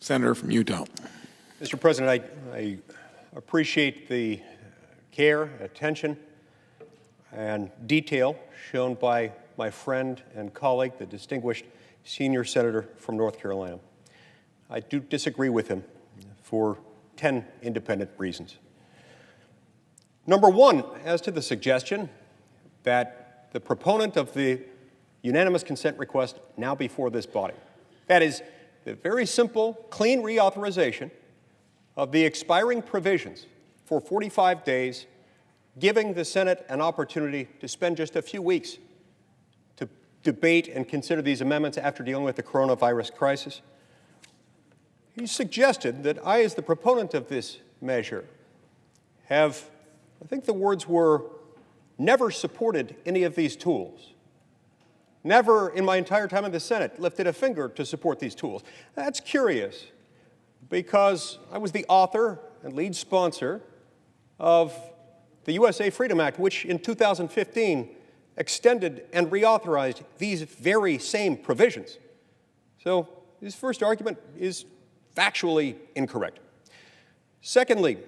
Senator from Utah. Mr. President, I appreciate the care, attention, and detail shown by my friend and colleague, the distinguished senior senator from North Carolina. I do disagree with him for 10 independent reasons. Number one, as to the suggestion that the proponent of the unanimous consent request now before this body, that is, the very simple, clean reauthorization of the expiring provisions for 45 days, giving the Senate an opportunity to spend just a few weeks to debate and consider these amendments after dealing with the coronavirus crisis. He suggested that I, as the proponent of this measure, have, I think the words were, never supported any of these tools. Never in my entire time in the Senate lifted a finger to support these tools. That's curious, because I was the author and lead sponsor of the USA Freedom Act, which in 2015 extended and reauthorized these very same provisions. So his first argument is factually incorrect. Secondly,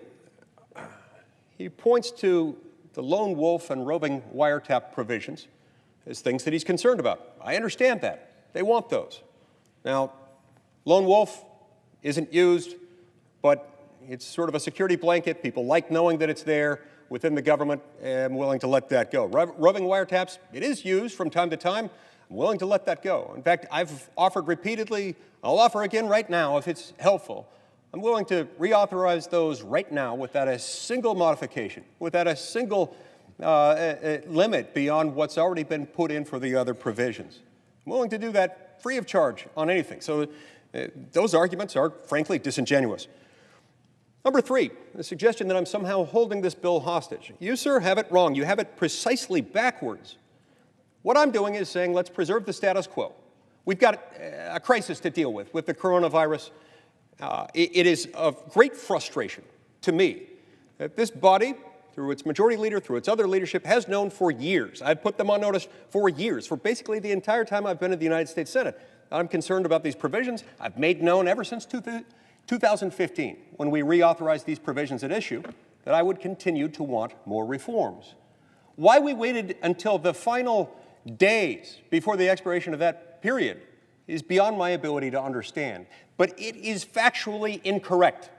he points to the lone wolf and roving wiretap provisions as things that he's concerned about. I understand that. They want those. Now, lone wolf isn't used, but it's sort of a security blanket. People like knowing that it's there within the government, and I'm willing to let that go. Roving wiretaps, it is used from time to time. I'm willing to let that go. In fact, I've offered repeatedly, I'll offer again right now if it's helpful. I'm willing to reauthorize those right now without a single modification, without a single limit beyond what's already been put in for the other provisions. I'm willing to do that free of charge on anything. So those arguments are, frankly, disingenuous. Number three, the suggestion that I'm somehow holding this bill hostage. You, sir, have it wrong. You have it precisely backwards. What I'm doing is saying, let's preserve the status quo. We've got a crisis to deal with the coronavirus. It is of great frustration to me that this body, through its majority leader, through its other leadership, has known for years. I've put them on notice for years, for basically the entire time I've been in the United States Senate. I'm concerned about these provisions. I've made known ever since 2015, when we reauthorized these provisions at issue, that I would continue to want more reforms. Why we waited until the final days before the expiration of that period is beyond my ability to understand. But it is factually incorrect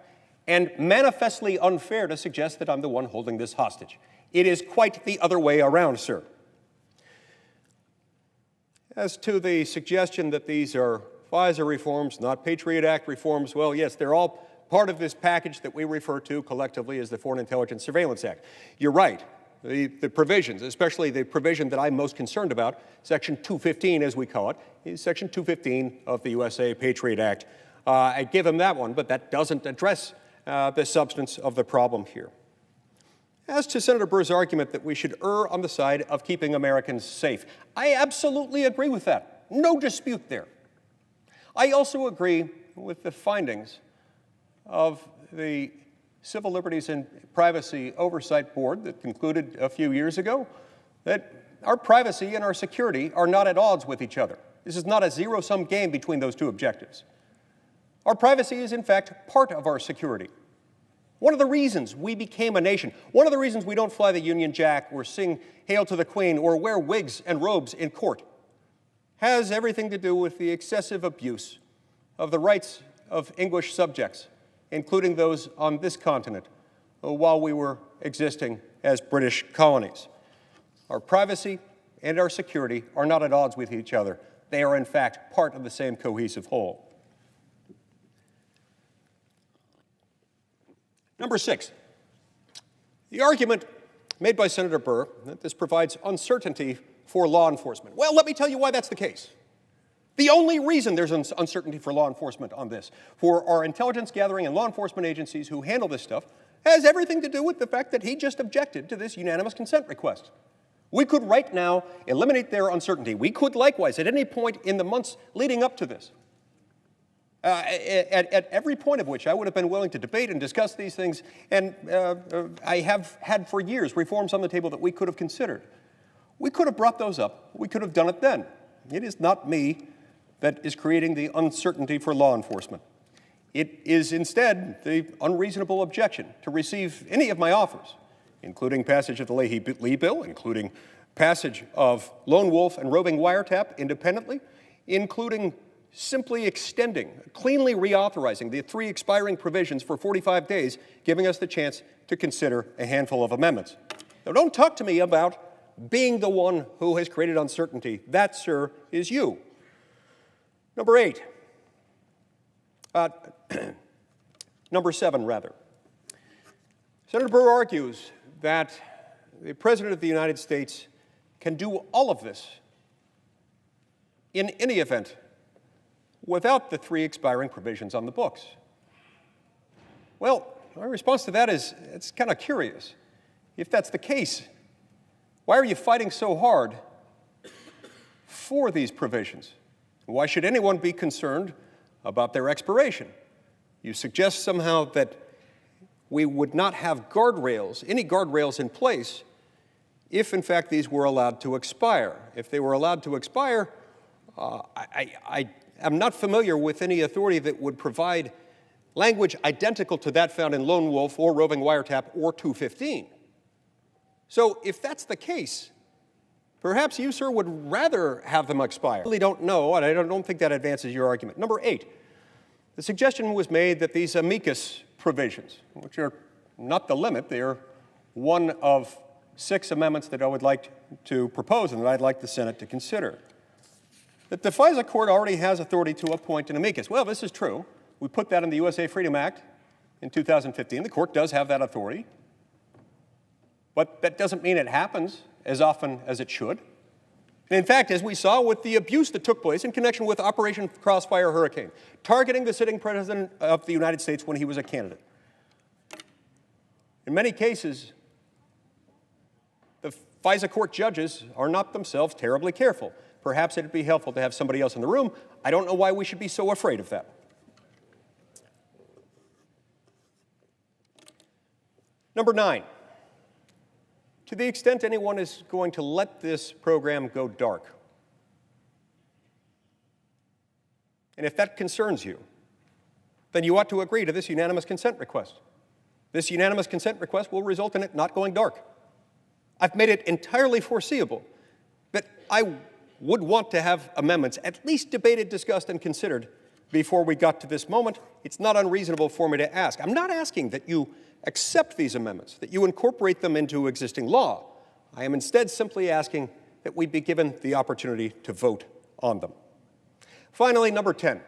and manifestly unfair to suggest that I'm the one holding this hostage. It is quite the other way around, sir. As to the suggestion that these are FISA reforms, not Patriot Act reforms, well, yes, they're all part of this package that we refer to collectively as the Foreign Intelligence Surveillance Act. You're right. The provisions, especially the provision that I'm most concerned about, Section 215, as we call it, is Section 215 of the USA Patriot Act. I give him that one, but that doesn't address the substance of the problem here. As to Senator Burr's argument that we should err on the side of keeping Americans safe, I absolutely agree with that. No dispute there. I also agree with the findings of the Civil Liberties and Privacy Oversight Board that concluded a few years ago that our privacy and our security are not at odds with each other. This is not a zero-sum game between those two objectives. Our privacy is, in fact, part of our security. One of the reasons we became a nation, one of the reasons we don't fly the Union Jack or sing Hail to the Queen or wear wigs and robes in court has everything to do with the excessive abuse of the rights of English subjects, including those on this continent, while we were existing as British colonies. Our privacy and our security are not at odds with each other. They are, in fact, part of the same cohesive whole. Number six, the argument made by Senator Burr that this provides uncertainty for law enforcement. Well, let me tell you why that's the case. The only reason there's uncertainty for law enforcement on this, for our intelligence gathering and law enforcement agencies who handle this stuff, has everything to do with the fact that he just objected to this unanimous consent request. We could right now eliminate their uncertainty. We could likewise, at any point in the months leading up to this, at every point of which I would have been willing to debate and discuss these things, and I have had for years reforms on the table that we could have considered. We could have brought those up. We could have done it then. It is not me that is creating the uncertainty for law enforcement. It is instead the unreasonable objection to receive any of my offers, including passage of the Leahy-Lee bill, including passage of lone wolf and roving wiretap independently, including simply extending, cleanly reauthorizing the 3 expiring provisions for 45 days, giving us the chance to consider a handful of amendments. Now, don't talk to me about being the one who has created uncertainty. That, sir, is you. Number 8. Number 7, rather. Senator Burr argues that the President of the United States can do all of this in any event without the 3 expiring provisions on the books. Well, my response to that is, it's kind of curious. If that's the case, why are you fighting so hard for these provisions? Why should anyone be concerned about their expiration? You suggest somehow that we would not have guardrails, any guardrails in place, if in fact these were allowed to expire. If they were allowed to expire, I am not familiar with any authority that would provide language identical to that found in Lone Wolf or Roving Wiretap or 215. So if that's the case, perhaps you, sir, would rather have them expire. I really don't know, and I don't think that advances your argument. Number 8, the suggestion was made that these amicus provisions, which are not the limit, they are one of 6 amendments that I would like to propose and that I'd like the Senate to consider, that the FISA court already has authority to appoint an amicus. Well, this is true. We put that in the USA Freedom Act in 2015. The court does have that authority. But that doesn't mean it happens as often as it should. And in fact, as we saw with the abuse that took place in connection with Operation Crossfire Hurricane, targeting the sitting President of the United States when he was a candidate. In many cases, the FISA court judges are not themselves terribly careful. Perhaps it would be helpful to have somebody else in the room. I don't know why we should be so afraid of that. Number 9. To the extent anyone is going to let this program go dark, and if that concerns you, then you ought to agree to this unanimous consent request. This unanimous consent request will result in it not going dark. I've made it entirely foreseeable that I would want to have amendments at least debated, discussed, and considered before we got to this moment. It's not unreasonable for me to ask. I'm not asking that you accept these amendments, that you incorporate them into existing law. I am instead simply asking that we be given the opportunity to vote on them. Finally, number 10.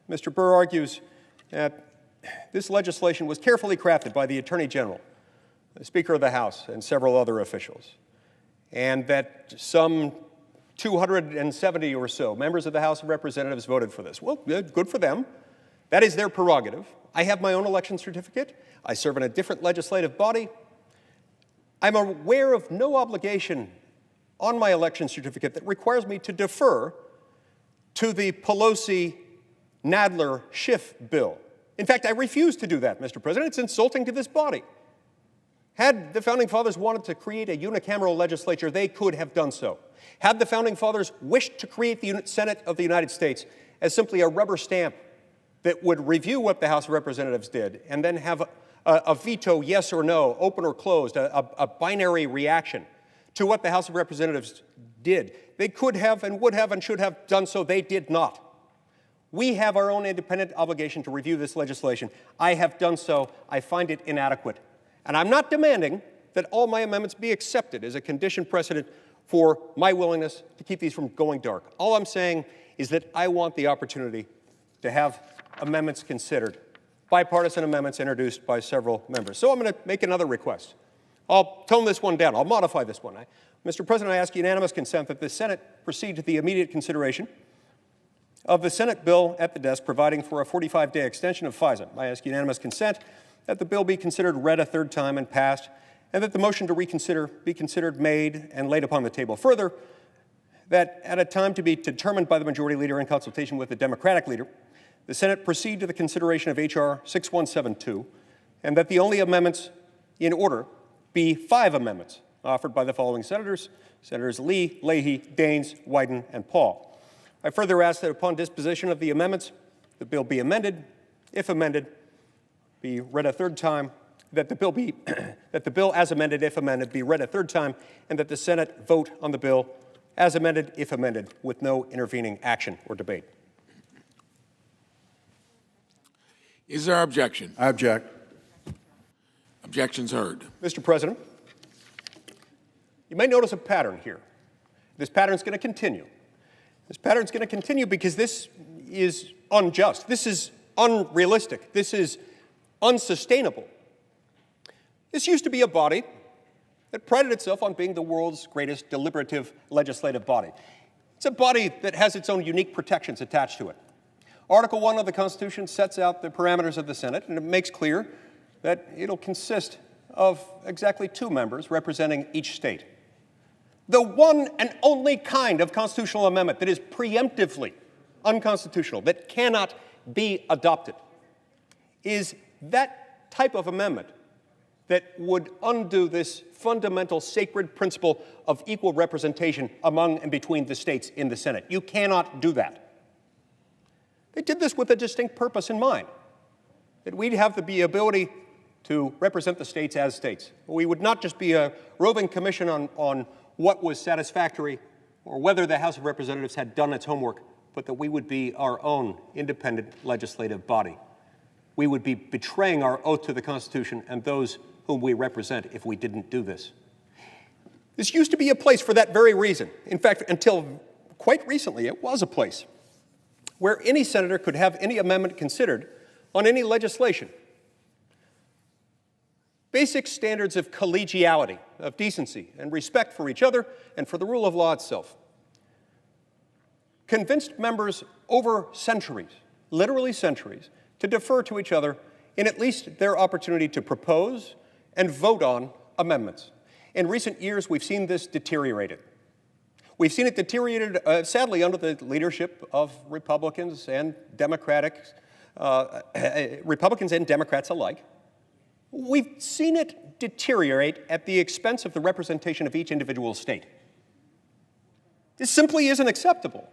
Mr. Burr argues that this legislation was carefully crafted by the Attorney General, the Speaker of the House, and several other officials, and that some 270 or so members of the House of Representatives voted for this. Well, good for them. That is their prerogative. I have my own election certificate. I serve in a different legislative body. I'm aware of no obligation on my election certificate that requires me to defer to the Pelosi-Nadler-Schiff bill. In fact, I refuse to do that, Mr. President. It's insulting to this body. Had the Founding Fathers wanted to create a unicameral legislature, they could have done so. Had the Founding Fathers wished to create the Senate of the United States as simply a rubber stamp that would review what the House of Representatives did and then have a veto, yes or no, open or closed, a binary reaction to what the House of Representatives did, they could have and would have and should have done so. They did not. We have our own independent obligation to review this legislation. I have done so. I find it inadequate. And I'm not demanding that all my amendments be accepted as a condition precedent for my willingness to keep these from going dark. All I'm saying is that I want the opportunity to have amendments considered, bipartisan amendments introduced by several members. So I'm going to make another request. I'll tone this one down. I'll modify this one. Mr. President, I ask unanimous consent that the Senate proceed to the immediate consideration of the Senate bill at the desk providing for a 45-day extension of FISA. I ask unanimous consent that the bill be considered read a third time and passed, and that the motion to reconsider be considered made and laid upon the table. Further, that at a time to be determined by the majority leader in consultation with the Democratic leader, the Senate proceed to the consideration of H.R. 6172, and that the only amendments in order be 5 amendments offered by the following senators: Senators Lee, Leahy, Daines, Wyden, and Paul. I further ask that upon disposition of the amendments, the bill be amended if amended, be read a third time, that the bill be that the bill as amended, if amended, be read a third time, and that the Senate vote on the bill as amended, if amended, with no intervening action or debate. Is there objection? I object. Objections heard. Mr. President, you may notice a pattern here. This pattern is going to continue. This pattern is going to continue because this is unjust. This is unrealistic. This is unsustainable. This used to be a body that prided itself on being the world's greatest deliberative legislative body. It's a body that has its own unique protections attached to it. Article 1 of the Constitution sets out the parameters of the Senate, and it makes clear that it'll consist of exactly 2 members representing each state. The one and only kind of constitutional amendment that is preemptively unconstitutional, that cannot be adopted, is that type of amendment that would undo this fundamental sacred principle of equal representation among and between the states in the Senate. You cannot do that. They did this with a distinct purpose in mind, that we'd have the ability to represent the states as states. We would not just be a roving commission on what was satisfactory or whether the House of Representatives had done its homework, but that we would be our own independent legislative body. We would be betraying our oath to the Constitution and those whom we represent if we didn't do this. This used to be a place for that very reason. In fact, until quite recently, it was a place where any senator could have any amendment considered on any legislation. Basic standards of collegiality, of decency, and respect for each other and for the rule of law itself convinced members over centuries, literally centuries, to defer to each other in at least their opportunity to propose and vote on amendments. In recent years, we've seen this deteriorated. We've seen it deteriorated, sadly, under the leadership of Republicans and Democrats alike. We've seen it deteriorate at the expense of the representation of each individual state. This simply isn't acceptable,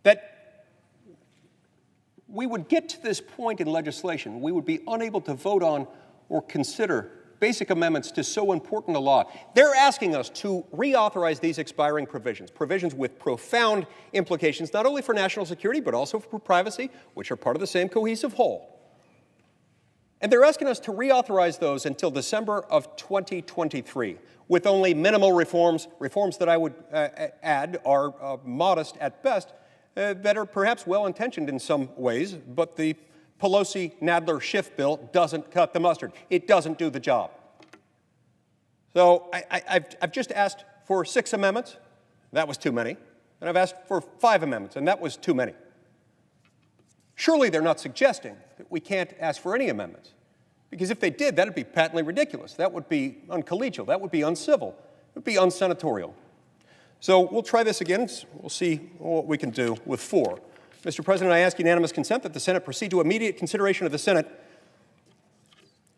that we would get to this point in legislation, we would be unable to vote on or consider basic amendments to so important a law. They're asking us to reauthorize these expiring provisions, provisions with profound implications, not only for national security, but also for privacy, which are part of the same cohesive whole. And they're asking us to reauthorize those until December of 2023, with only minimal reforms that I would add are modest at best, that are perhaps well-intentioned in some ways, but the Pelosi-Nadler-Schiff bill doesn't cut the mustard. It doesn't do the job. So I've just asked for 6 amendments. That was too many. And I've asked for 5 amendments, and that was too many. Surely they're not suggesting that we can't ask for any amendments, because if they did, that would be patently ridiculous. That would be uncollegial. That would be uncivil. It would be unsenatorial. So we'll try this again. We'll see what we can do with 4. Mr. President, I ask unanimous consent that the Senate proceed to immediate consideration of the Senate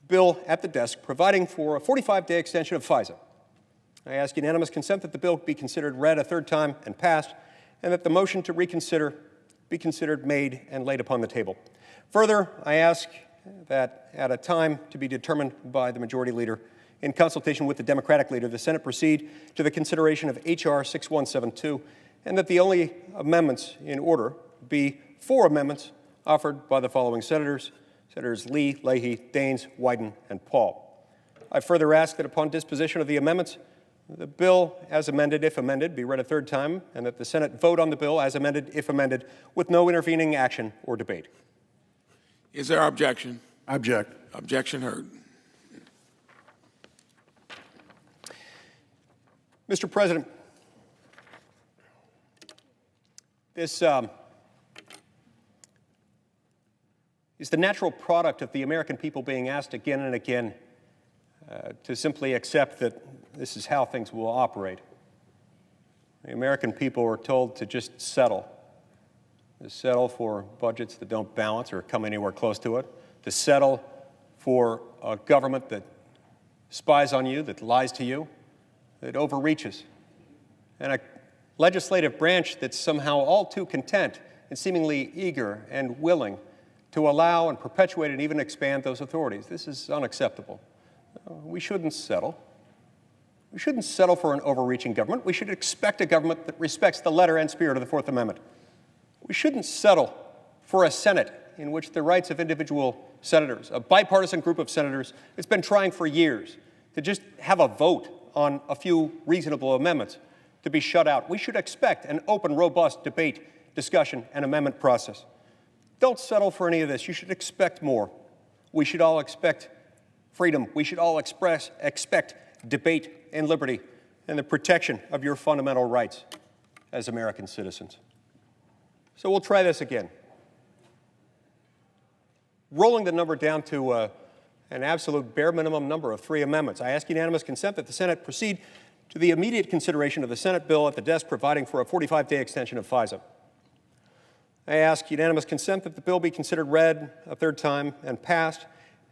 bill at the desk, providing for a 45-day extension of FISA. I ask unanimous consent that the bill be considered read a third time and passed, and that the motion to reconsider be considered made and laid upon the table. Further, I ask that at a time to be determined by the Majority Leader, in consultation with the Democratic Leader, the Senate proceed to the consideration of H.R. 6172, and that the only amendments in order be 4 amendments offered by the following senators: Senators Lee, Leahy, Daines, Wyden, and Paul. I further ask that upon disposition of the amendments, the bill as amended, if amended, be read a third time, and that the Senate vote on the bill as amended, if amended, with no intervening action or debate. Is there objection? I object. Objection heard. Mr. President, this is the natural product of the American people being asked again and again to simply accept that this is how things will operate. The American people are told to just settle for budgets that don't balance or come anywhere close to it, to settle for a government that spies on you, that lies to you, that overreaches, and a legislative branch that's somehow all too content and seemingly eager and willing to allow and perpetuate and even expand those authorities. This is unacceptable. We shouldn't settle. We shouldn't settle for an overreaching government. We should expect a government that respects the letter and spirit of the Fourth Amendment. We shouldn't settle for a Senate in which the rights of individual senators, a bipartisan group of senators, has been trying for years to just have a vote on a few reasonable amendments to be shut out. We should expect an open, robust debate, discussion, and amendment process. Don't settle for any of this. You should expect more. We should all expect freedom. We should all expect debate and liberty and the protection of your fundamental rights as American citizens. So we'll try this again. Rolling the number down to an absolute bare minimum number of 3 amendments, I ask unanimous consent that the Senate proceed to the immediate consideration of the Senate bill at the desk providing for a 45-day extension of FISA. I ask unanimous consent that the bill be considered read a third time and passed,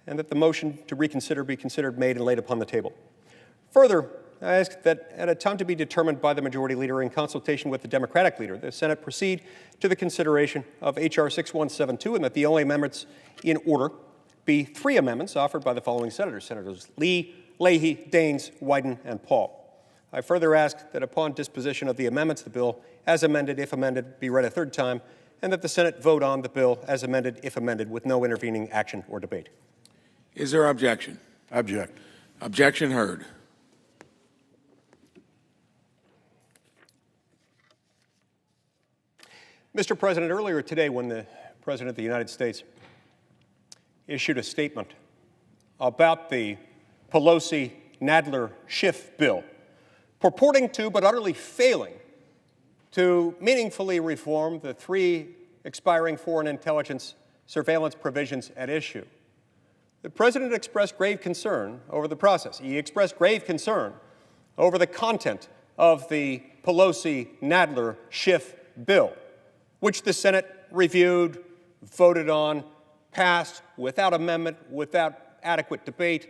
and that the motion to reconsider be considered made and laid upon the table. Further, I ask that at a time to be determined by the Majority Leader in consultation with the Democratic Leader, the Senate proceed to the consideration of H.R. 6172 and that the only amendments in order be 3 amendments offered by the following senators: Senators Lee, Leahy, Daines, Wyden, and Paul. I further ask that upon disposition of the amendments, the bill as amended, if amended, be read a third time, and that the Senate vote on the bill as amended, if amended, with no intervening action or debate. Is there objection? Object. Objection heard. Mr. President, earlier today when the President of the United States issued a statement about the Pelosi-Nadler-Schiff bill, purporting to but utterly failing to meaningfully reform the 3 expiring foreign intelligence surveillance provisions at issue, the President expressed grave concern over the process. He expressed grave concern over the content of the Pelosi-Nadler-Schiff bill, which the Senate reviewed, voted on, passed without amendment, without adequate debate,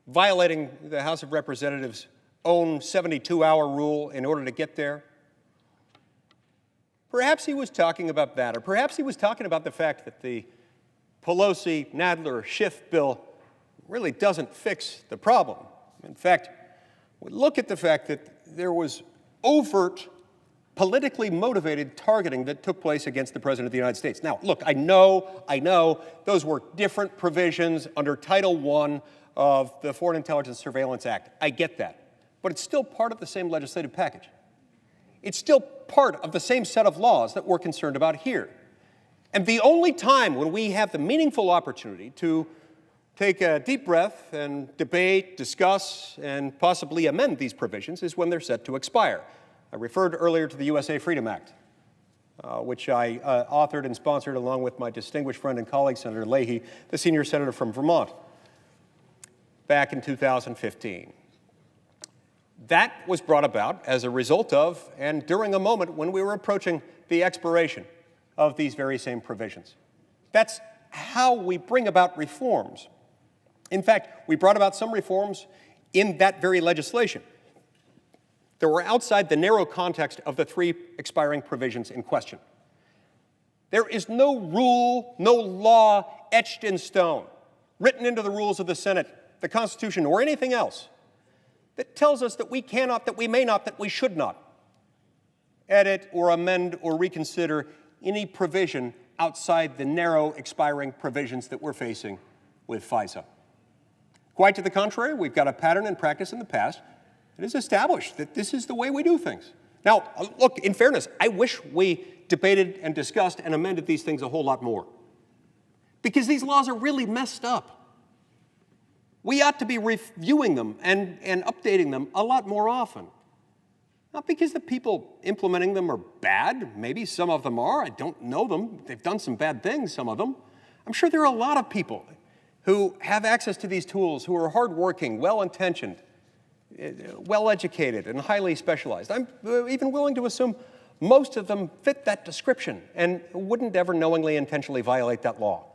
violating the House of Representatives' own 72-hour rule in order to get there. Perhaps he was talking about that, or perhaps he was talking about the fact that the Pelosi-Nadler-Schiff bill really doesn't fix the problem. In fact, we look at the fact that there was overt, politically motivated targeting that took place against the President of the United States. Now, look, I know those were different provisions under Title I of the Foreign Intelligence Surveillance Act. I get that. But it's still part of the same legislative package. It's still part of the same set of laws that we're concerned about here. And the only time when we have the meaningful opportunity to take a deep breath and debate, discuss, and possibly amend these provisions is when they're set to expire. I referred earlier to the USA Freedom Act, which I authored and sponsored along with my distinguished friend and colleague, Senator Leahy, the senior senator from Vermont, back in 2015. That was brought about as a result of and during a moment when we were approaching the expiration of these very same provisions. That's how we bring about reforms. In fact, we brought about some reforms in that very legislation that were outside the narrow context of the 3 expiring provisions in question. There is no rule, no law etched in stone, written into the rules of the Senate, the Constitution, or anything else that tells us that we cannot, that we may not, that we should not edit or amend or reconsider any provision outside the narrow expiring provisions that we're facing with FISA. Quite to the contrary, we've got a pattern and practice in the past that has established that this is the way we do things. Now, look, in fairness, I wish we debated and discussed and amended these things a whole lot more, because these laws are really messed up. We ought to be reviewing them and updating them a lot more often. Not because the people implementing them are bad. Maybe some of them are. I don't know them. They've done some bad things, some of them. I'm sure there are a lot of people who have access to these tools, who are hardworking, well-intentioned, well-educated, and highly specialized. I'm even willing to assume most of them fit that description and wouldn't ever knowingly, intentionally violate that law.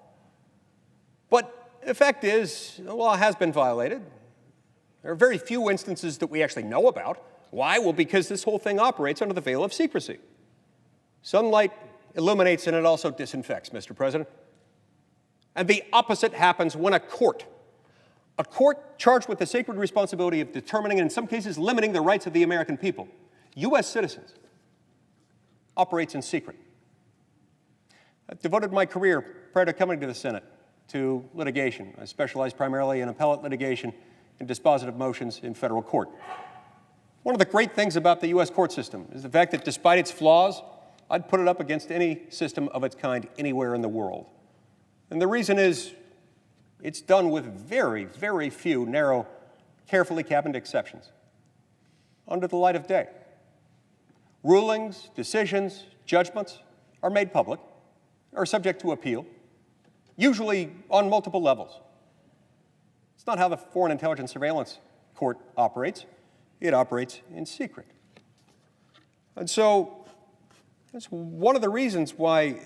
But the fact is, the law has been violated. There are very few instances that we actually know about. Why? Well, because this whole thing operates under the veil of secrecy. Sunlight illuminates and it also disinfects, Mr. President. And the opposite happens when a court charged with the sacred responsibility of determining and in some cases limiting the rights of the American people, U.S. citizens, operates in secret. I've devoted my career prior to coming to the Senate to litigation. I specialized primarily in appellate litigation and dispositive motions in federal court. One of the great things about the U.S. court system is the fact that despite its flaws, I'd put it up against any system of its kind anywhere in the world. And the reason is it's done with very, very few narrow, carefully cabined exceptions under the light of day. Rulings, decisions, judgments are made public, are subject to appeal, usually on multiple levels. It's not how the Foreign Intelligence Surveillance Court operates. It operates in secret. And so that's one of the reasons why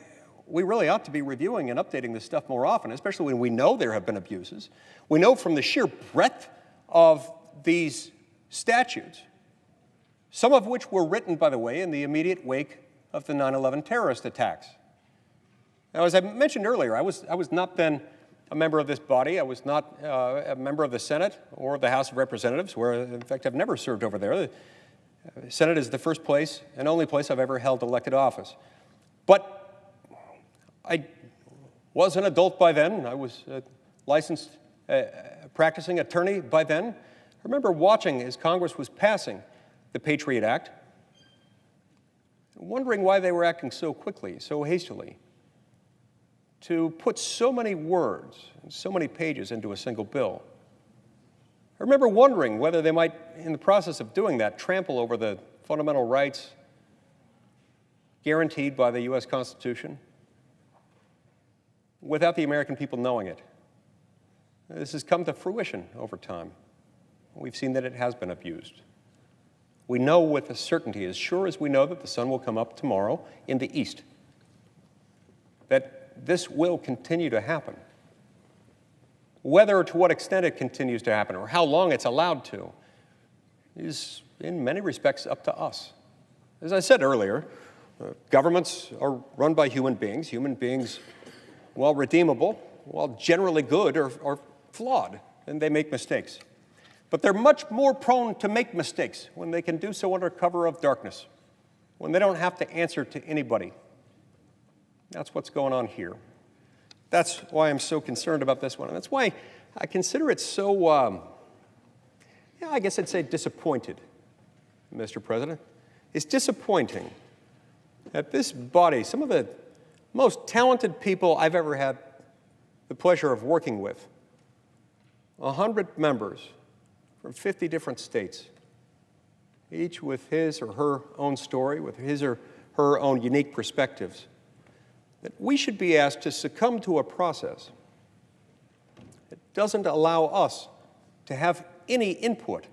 we really ought to be reviewing and updating this stuff more often, especially when we know there have been abuses. We know from the sheer breadth of these statutes, some of which were written, by the way, in the immediate wake of the 9/11 terrorist attacks. Now, as I mentioned earlier, I was not then a member of this body. I was not a member of the Senate or the House of Representatives, where, in fact, I've never served over there. The Senate is the first place and only place I've ever held elected office. But I was an adult by then. I was a licensed practicing attorney by then. I remember watching as Congress was passing the Patriot Act, wondering why they were acting so quickly, so hastily, to put so many words and so many pages into a single bill. I remember wondering whether they might, in the process of doing that, trample over the fundamental rights guaranteed by the U.S. Constitution without the American people knowing it. This has come to fruition over time. We've seen that it has been abused. We know with a certainty, as sure as we know that the sun will come up tomorrow in the east, that this will continue to happen. Whether or to what extent it continues to happen or how long it's allowed to is in many respects up to us. As I said earlier, governments are run by human beings. Human beings, while redeemable, while generally good, are flawed, and they make mistakes. But they're much more prone to make mistakes when they can do so under cover of darkness, when they don't have to answer to anybody. That's what's going on here. That's why I'm so concerned about this one. And that's why I consider it so, I guess I'd say disappointed, Mr. President. It's disappointing that this body, some of the most talented people I've ever had the pleasure of working with, 100 members from 50 different states, each with his or her own story, with his or her own unique perspectives, that we should be asked to succumb to a process that doesn't allow us to have any input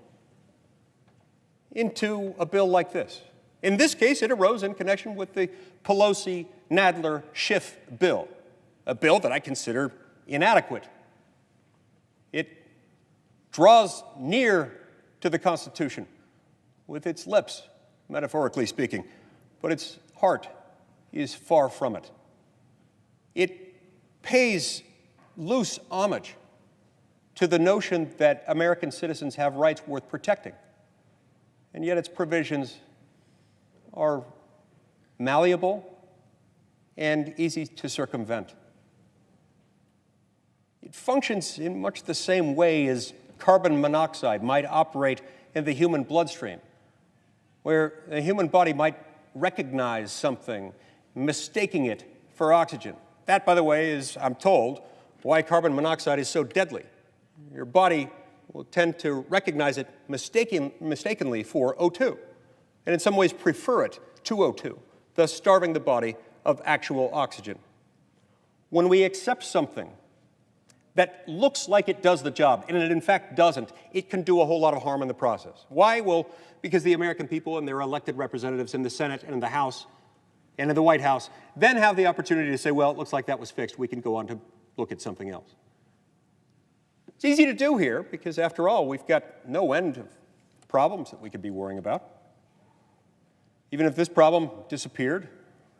into a bill like this. In this case, it arose in connection with the Pelosi-Nadler-Schiff bill, a bill that I consider inadequate. It draws near to the Constitution with its lips, metaphorically speaking, but its heart is far from it. It pays loose homage to the notion that American citizens have rights worth protecting, and yet its provisions are malleable and easy to circumvent. It functions in much the same way as carbon monoxide might operate in the human bloodstream, where the human body might recognize something, mistaking it for oxygen. That, by the way, is, I'm told, why carbon monoxide is so deadly. Your body will tend to recognize it mistakenly for O2, and in some ways prefer it to O2, thus starving the body of actual oxygen. When we accept something that looks like it does the job, and it in fact doesn't, it can do a whole lot of harm in the process. Why? Well, because the American people and their elected representatives in the Senate and in the House and in the White House then have the opportunity to say, well, it looks like that was fixed. We can go on to look at something else. It's easy to do here because, after all, we've got no end of problems that we could be worrying about. Even if this problem disappeared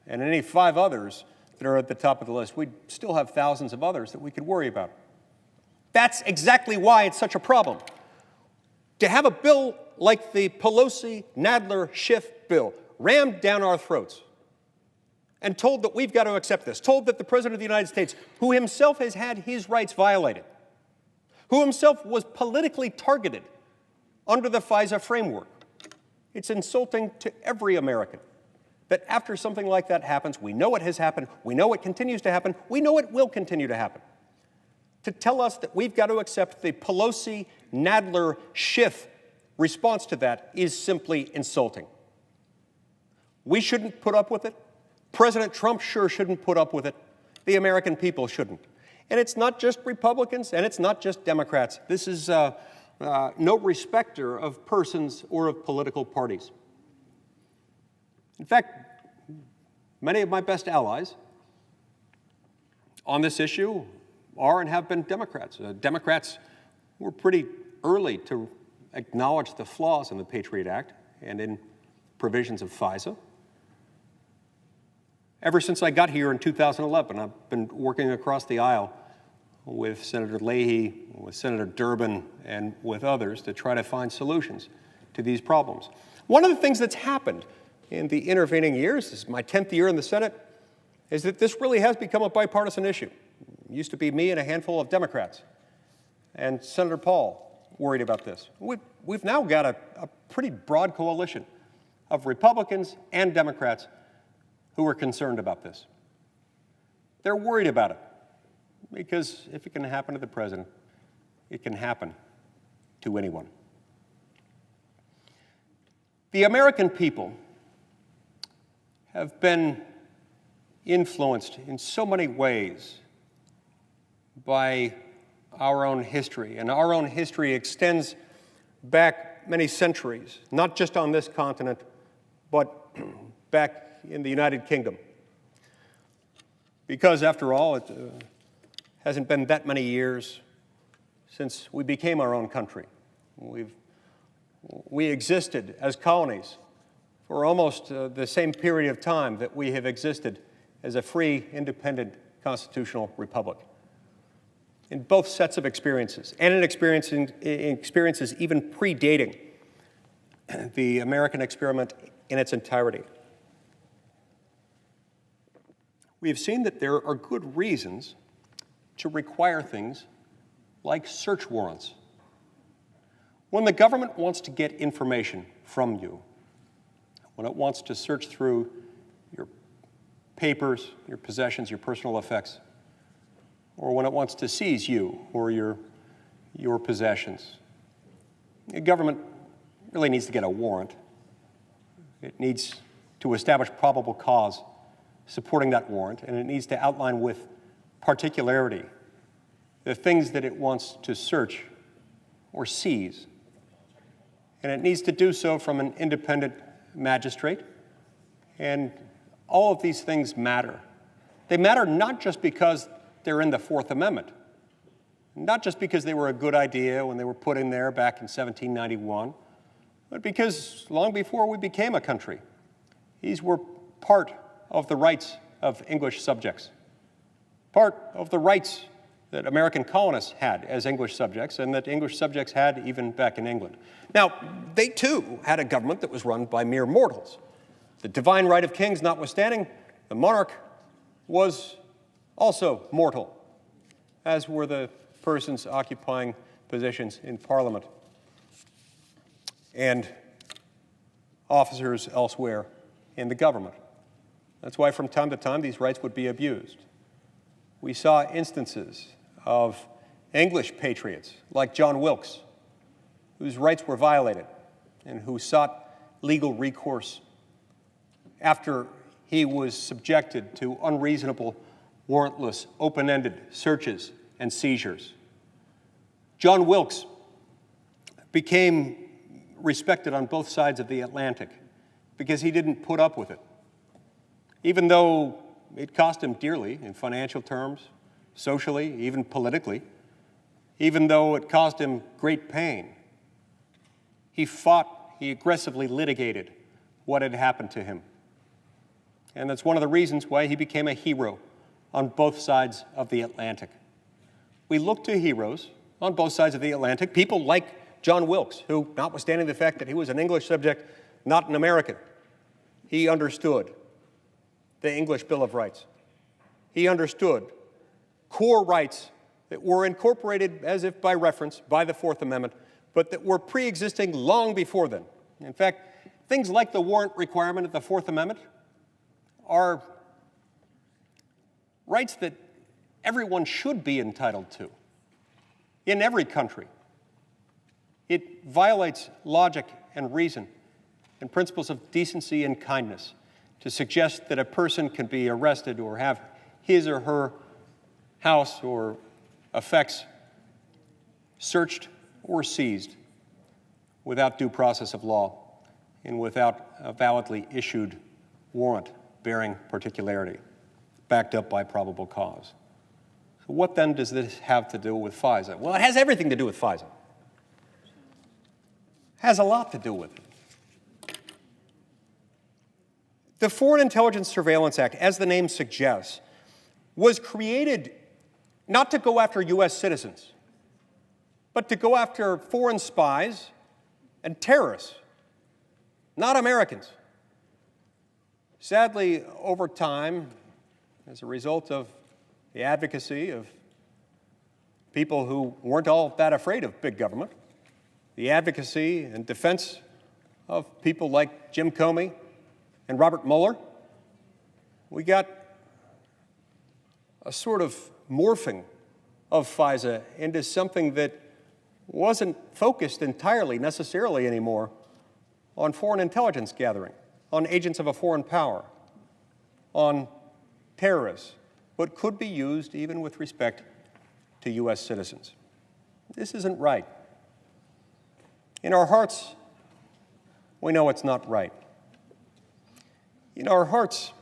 and any 5 others that are at the top of the list. We'd still have thousands of others that we could worry about. That's exactly why it's such a problem. To have a bill like the Pelosi-Nadler-Schiff bill rammed down our throats and told that we've got to accept this, told that the President of the United States, who himself has had his rights violated, who himself was politically targeted under the FISA framework, it's insulting to every American that after something like that happens, we know it has happened, we know it continues to happen, we know it will continue to happen, to tell us that we've got to accept the Pelosi-Nadler-Schiff response to that is simply insulting. We shouldn't put up with it. President Trump sure shouldn't put up with it. The American people shouldn't. And it's not just Republicans, and it's not just Democrats. This is no respecter of persons or of political parties. In fact, many of my best allies on this issue are and have been Democrats. Democrats were pretty early to acknowledge the flaws in the Patriot Act and in provisions of FISA. Ever since I got here in 2011, I've been working across the aisle with Senator Leahy, with Senator Durbin, and with others to try to find solutions to these problems. One of the things that's happened in the intervening years, this is my 10th year in the Senate, is that this really has become a bipartisan issue. It used to be me and a handful of Democrats, and Senator Paul worried about this. We've now got a pretty broad coalition of Republicans and Democrats who are concerned about this. They're worried about it because if it can happen to the president, it can happen to anyone. The American people have been influenced in so many ways by our own history, and our own history extends back many centuries, not just on this continent, but back in the United Kingdom. Because, after all, it hasn't been that many years since we became our own country. We existed as colonies for almost the same period of time that we have existed as a free, independent, constitutional republic. In both sets of experiences, and in experiences even predating the American experiment in its entirety. We have seen that there are good reasons to require things like search warrants. When the government wants to get information from you, when it wants to search through your papers, your possessions, your personal effects, or when it wants to seize you or your possessions, the government really needs to get a warrant. It needs to establish probable cause supporting that warrant, and it needs to outline with particularity the things that it wants to search or seize. And it needs to do so from an independent magistrate. And all of these things matter. They matter not just because they're in the Fourth Amendment, not just because they were a good idea when they were put in there back in 1791, but because long before we became a country, these were part of the rights of English subjects, part of the rights that American colonists had as English subjects and that English subjects had even back in England. Now, they too had a government that was run by mere mortals. The divine right of kings notwithstanding, the monarch was also mortal, as were the persons occupying positions in Parliament and officers elsewhere in the government. That's why from time to time these rights would be abused. We saw instances of English patriots like John Wilkes, whose rights were violated and who sought legal recourse after he was subjected to unreasonable, warrantless, open-ended searches and seizures. John Wilkes became respected on both sides of the Atlantic because he didn't put up with it. Even though it cost him dearly in financial terms, socially, even politically, even though it caused him great pain, he fought, he aggressively litigated what had happened to him. And that's one of the reasons why he became a hero on both sides of the Atlantic. We look to heroes on both sides of the Atlantic, people like John Wilkes, who, notwithstanding the fact that he was an English subject, not an American, he understood the English Bill of Rights. He understood core rights that were incorporated as if by reference by the Fourth Amendment, but that were pre-existing long before then. In fact, things like the warrant requirement of the Fourth Amendment are rights that everyone should be entitled to in every country. It violates logic and reason and principles of decency and kindness to suggest that a person can be arrested or have his or her house or effects searched or seized without due process of law and without a validly issued warrant bearing particularity, backed up by probable cause. So what then does this have to do with FISA? Well, it has everything to do with FISA. It has a lot to do with it. The Foreign Intelligence Surveillance Act, as the name suggests, was created not to go after U.S. citizens, but to go after foreign spies and terrorists, not Americans. Sadly, over time, as a result of the advocacy of people who weren't all that afraid of big government, the advocacy and defense of people like Jim Comey and Robert Mueller, we got a sort of morphing of FISA into something that wasn't focused entirely, necessarily anymore, on foreign intelligence gathering, on agents of a foreign power, on terrorists, but could be used even with respect to U.S. citizens. This isn't right. In our hearts, we know it's not right. In our hearts,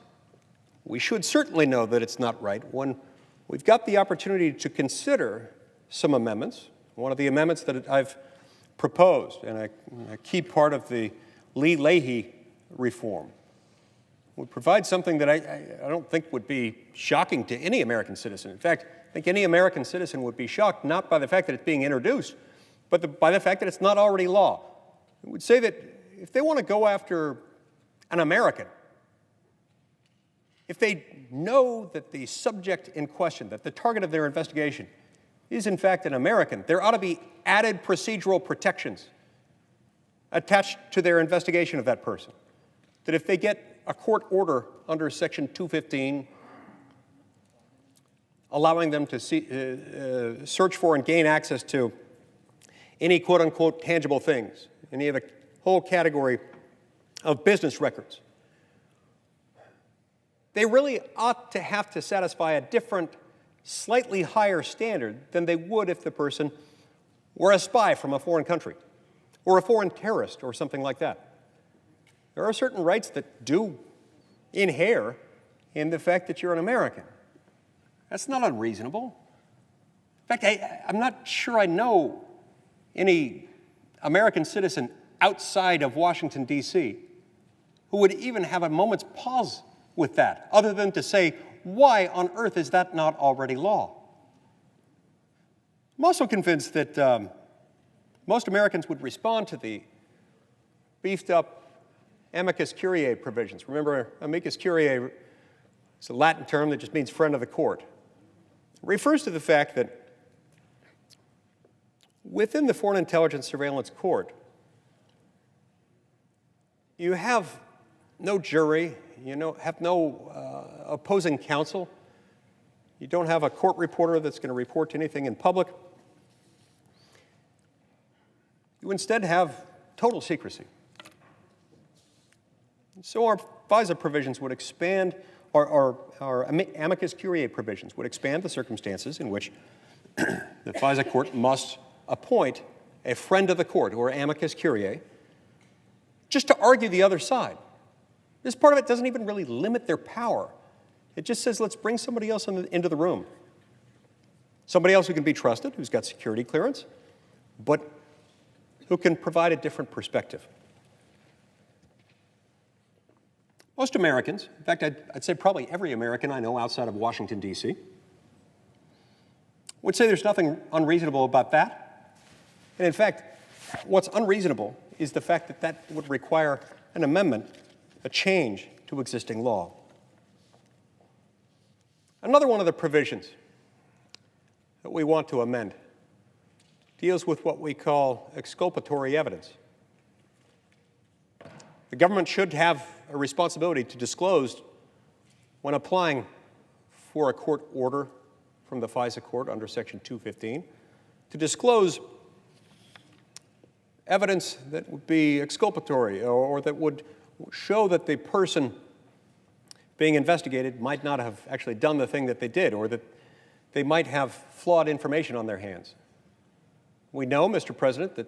we should certainly know that it's not right when we've got the opportunity to consider some amendments. One of the amendments that I've proposed, and a key part of the Lee-Leahy reform, would provide something that I don't think would be shocking to any American citizen. In fact, I think any American citizen would be shocked not by the fact that it's being introduced, but by the fact that it's not already law. It would say that if they want to go after an American, if they know that the subject in question, that the target of their investigation is in fact an American, there ought to be added procedural protections attached to their investigation of that person. That if they get a court order under Section 215 allowing them to search for and gain access to any quote-unquote tangible things, any of the whole category of business records, they really ought to have to satisfy a different, slightly higher standard than they would if the person were a spy from a foreign country or a foreign terrorist or something like that. There are certain rights that do inhere in the fact that you're an American. That's not unreasonable. In fact, I'm not sure I know any American citizen outside of Washington, D.C., who would even have a moment's pause with that, other than to say, why on earth is that not already law? I'm also convinced that most Americans would respond to the beefed-up amicus curiae provisions. Remember, amicus curiae is a Latin term that just means friend of the court. It refers to the fact that within the Foreign Intelligence Surveillance Court, you have no jury, you have no opposing counsel, you don't have a court reporter that's going to report to anything in public. You instead have total secrecy. So our FISA provisions would expand, our amicus curiae provisions would expand the circumstances in which the FISA court must appoint a friend of the court, or amicus curiae, just to argue the other side. This part of it doesn't even really limit their power. It just says, let's bring somebody else into the room. Somebody else who can be trusted, who's got security clearance, but who can provide a different perspective. Most Americans, in fact, I'd say probably every American I know outside of Washington, D.C., would say there's nothing unreasonable about that. And in fact, what's unreasonable is the fact that that would require an amendment, a change to existing law. Another one of the provisions that we want to amend deals with what we call exculpatory evidence. The government should have a responsibility to disclose when applying for a court order from the FISA court under Section 215, to disclose evidence that would be exculpatory or that would show that the person being investigated might not have actually done the thing that they did, or that they might have flawed information on their hands. We know, Mr. President, that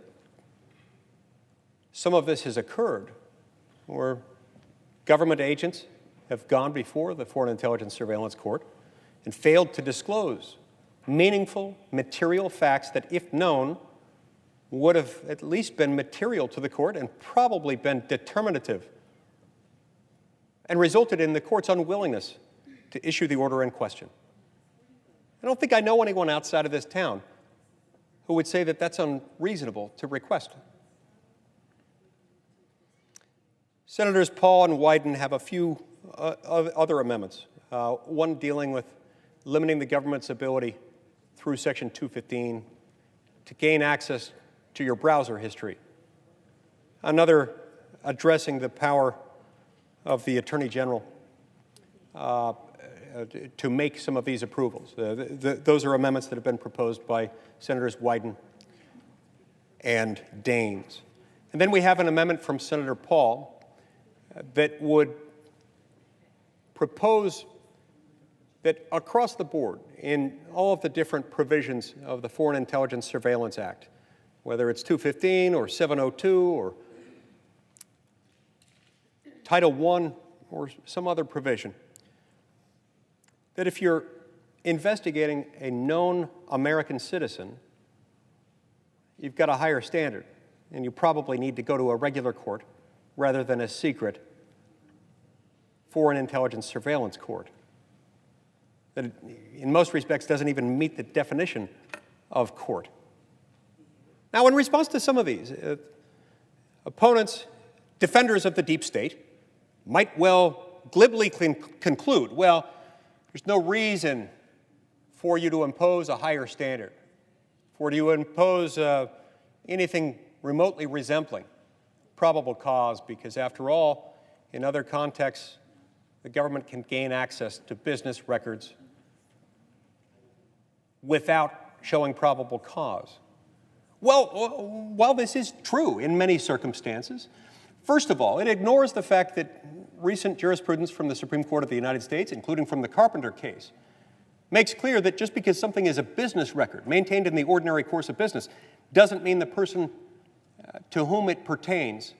some of this has occurred where government agents have gone before the Foreign Intelligence Surveillance Court and failed to disclose meaningful, material facts that, if known, would have at least been material to the court and probably been determinative and resulted in the court's unwillingness to issue the order in question. I don't think I know anyone outside of this town who would say that that's unreasonable to request. Senators Paul and Wyden have a few other amendments, one dealing with limiting the government's ability through Section 215 to gain access to your browser history, another addressing the power of the Attorney General to make some of these approvals. Those are amendments that have been proposed by Senators Wyden and Daines. And then we have an amendment from Senator Paul that would propose that across the board, in all of the different provisions of the Foreign Intelligence Surveillance Act, whether it's 215 or 702 or Title I or some other provision, that if you're investigating a known American citizen, you've got a higher standard, and you probably need to go to a regular court rather than a secret Foreign Intelligence Surveillance Court that in most respects doesn't even meet the definition of court. Now, in response to some of these, opponents, defenders of the deep state, might well glibly conclude, well, there's no reason for you to impose a higher standard, for you to impose anything remotely resembling probable cause, because after all, in other contexts, the government can gain access to business records without showing probable cause. Well, while this is true in many circumstances, first of all, it ignores the fact that recent jurisprudence from the Supreme Court of the United States, including from the Carpenter case, makes clear that just because something is a business record maintained in the ordinary course of business doesn't mean the person to whom it pertains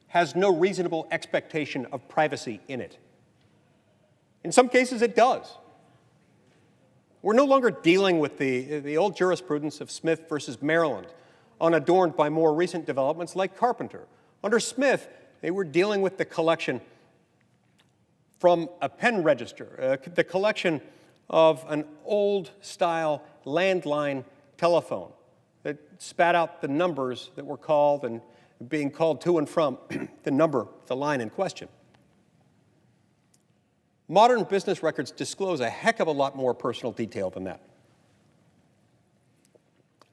has no reasonable expectation of privacy in it. In some cases, it does. We're no longer dealing with the old jurisprudence of Smith versus Maryland, unadorned by more recent developments like Carpenter. Under Smith, they were dealing with the collection from a pen register, the collection of an old-style landline telephone that spat out the numbers that were called and being called to and from the line in question. Modern business records disclose a heck of a lot more personal detail than that.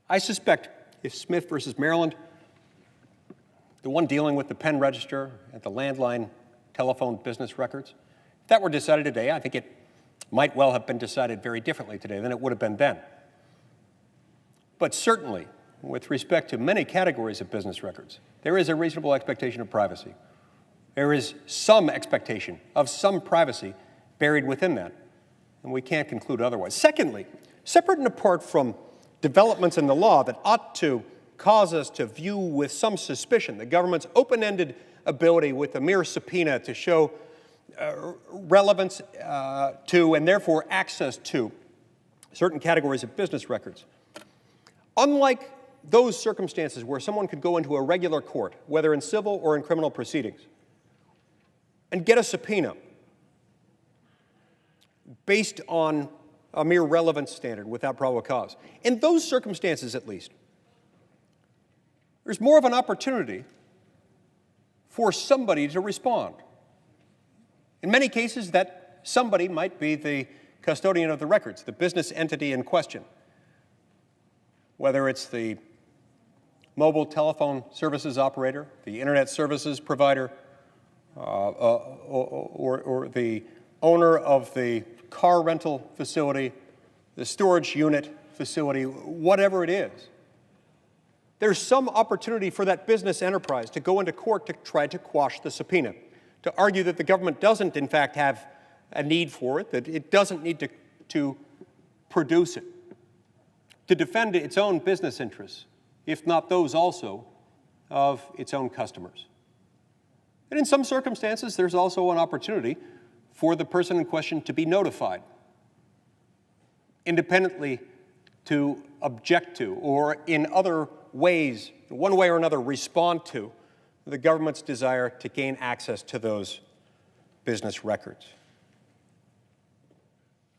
I suspect if Smith versus Maryland, the one dealing with the pen register and the landline telephone business records, if that were decided today, I think it might well have been decided very differently today than it would have been then. But certainly, with respect to many categories of business records, there is a reasonable expectation of privacy. There is some expectation of some privacy buried within that, and we can't conclude otherwise. Secondly, separate and apart from developments in the law that ought to cause us to view with some suspicion the government's open-ended ability with a mere subpoena to show relevance to and therefore access to certain categories of business records. Unlike those circumstances where someone could go into a regular court, whether in civil or in criminal proceedings, and get a subpoena based on a mere relevance standard without probable cause. In those circumstances, at least, there's more of an opportunity for somebody to respond. In many cases, that somebody might be the custodian of the records, the business entity in question, whether it's the mobile telephone services operator, the internet services provider, or the owner of the car rental facility, the storage unit facility, whatever it is. There's some opportunity for that business enterprise to go into court to try to quash the subpoena, to argue that the government doesn't, in fact, have a need for it, that it doesn't need to produce it, to defend its own business interests, if not those also of its own customers. And in some circumstances, there's also an opportunity for the person in question to be notified, independently to object to, or in other ways, one way or another, respond to the government's desire to gain access to those business records.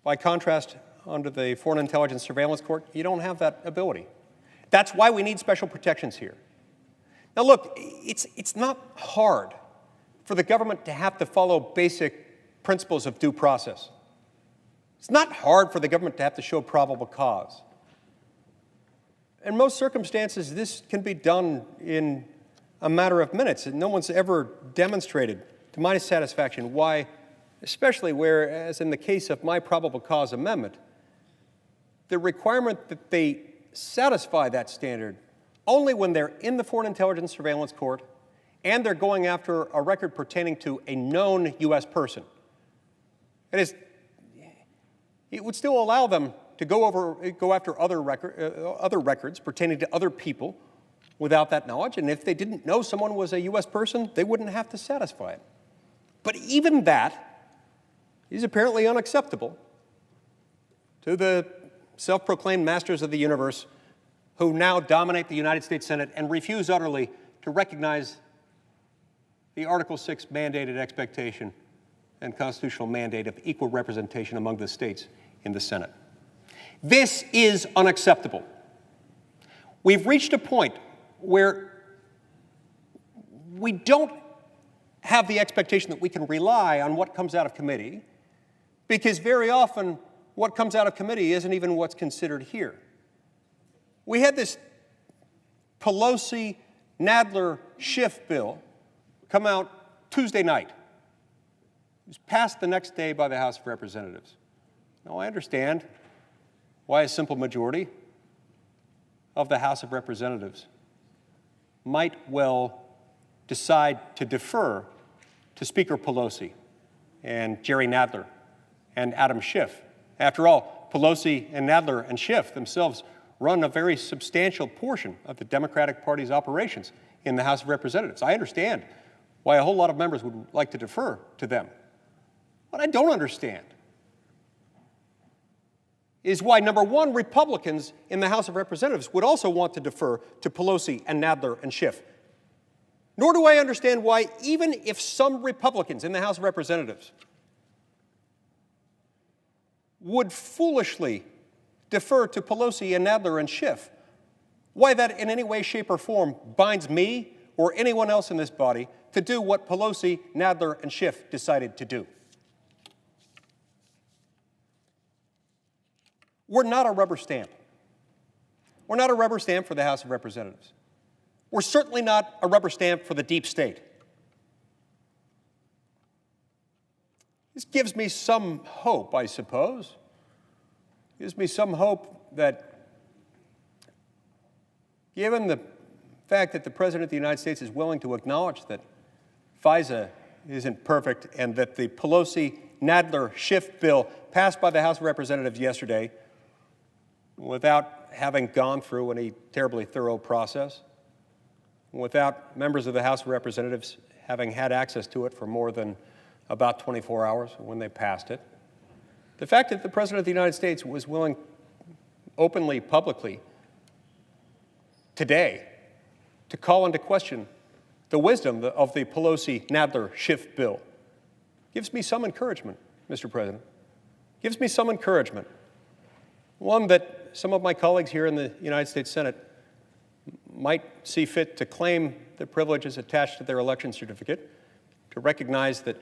By contrast, under the Foreign Intelligence Surveillance Court, you don't have that ability. That's why we need special protections here. Now look, it's not hard for the government to have to follow basic principles of due process. It's not hard for the government to have to show probable cause. In most circumstances, this can be done in a matter of minutes, and no one's ever demonstrated, to my satisfaction, why, especially where, as in the case of my probable cause amendment, the requirement that they satisfy that standard only when they're in the Foreign Intelligence Surveillance Court and they're going after a record pertaining to a known U.S. person. It would still allow them to go after other records pertaining to other people without that knowledge, and if they didn't know someone was a U.S. person, they wouldn't have to satisfy it. But even that is apparently unacceptable to the self-proclaimed masters of the universe who now dominate the United States Senate and refuse utterly to recognize the Article 6 mandated expectation and constitutional mandate of equal representation among the states in the Senate. This is unacceptable. We've reached a point where we don't have the expectation that we can rely on what comes out of committee, because very often what comes out of committee isn't even what's considered here. We had this Pelosi-Nadler-Schiff bill come out Tuesday night. It was passed the next day by the House of Representatives. Now, I understand why a simple majority of the House of Representatives might well decide to defer to Speaker Pelosi and Jerry Nadler and Adam Schiff. After all, Pelosi and Nadler and Schiff themselves run a very substantial portion of the Democratic Party's operations in the House of Representatives. I understand why a whole lot of members would like to defer to them. What I don't understand is why, number one, Republicans in the House of Representatives would also want to defer to Pelosi and Nadler and Schiff. Nor do I understand why, even if some Republicans in the House of Representatives would foolishly defer to Pelosi and Nadler and Schiff, why that in any way, shape, or form binds me or anyone else in this body to do what Pelosi, Nadler, and Schiff decided to do. We're not a rubber stamp. We're not a rubber stamp for the House of Representatives. We're certainly not a rubber stamp for the deep state. This gives me some hope, I suppose. Gives me some hope that, given the fact that the President of the United States is willing to acknowledge that FISA isn't perfect and that the Pelosi-Nadler-Schiff bill passed by the House of Representatives yesterday without having gone through any terribly thorough process, without members of the House of Representatives having had access to it for more than about 24 hours when they passed it. The fact that the President of the United States was willing openly, publicly, today, to call into question the wisdom of the Pelosi-Nadler-Schiff bill gives me some encouragement, Mr. President. Gives me some encouragement. One that some of my colleagues here in the United States Senate might see fit to claim the privileges attached to their election certificate, to recognize that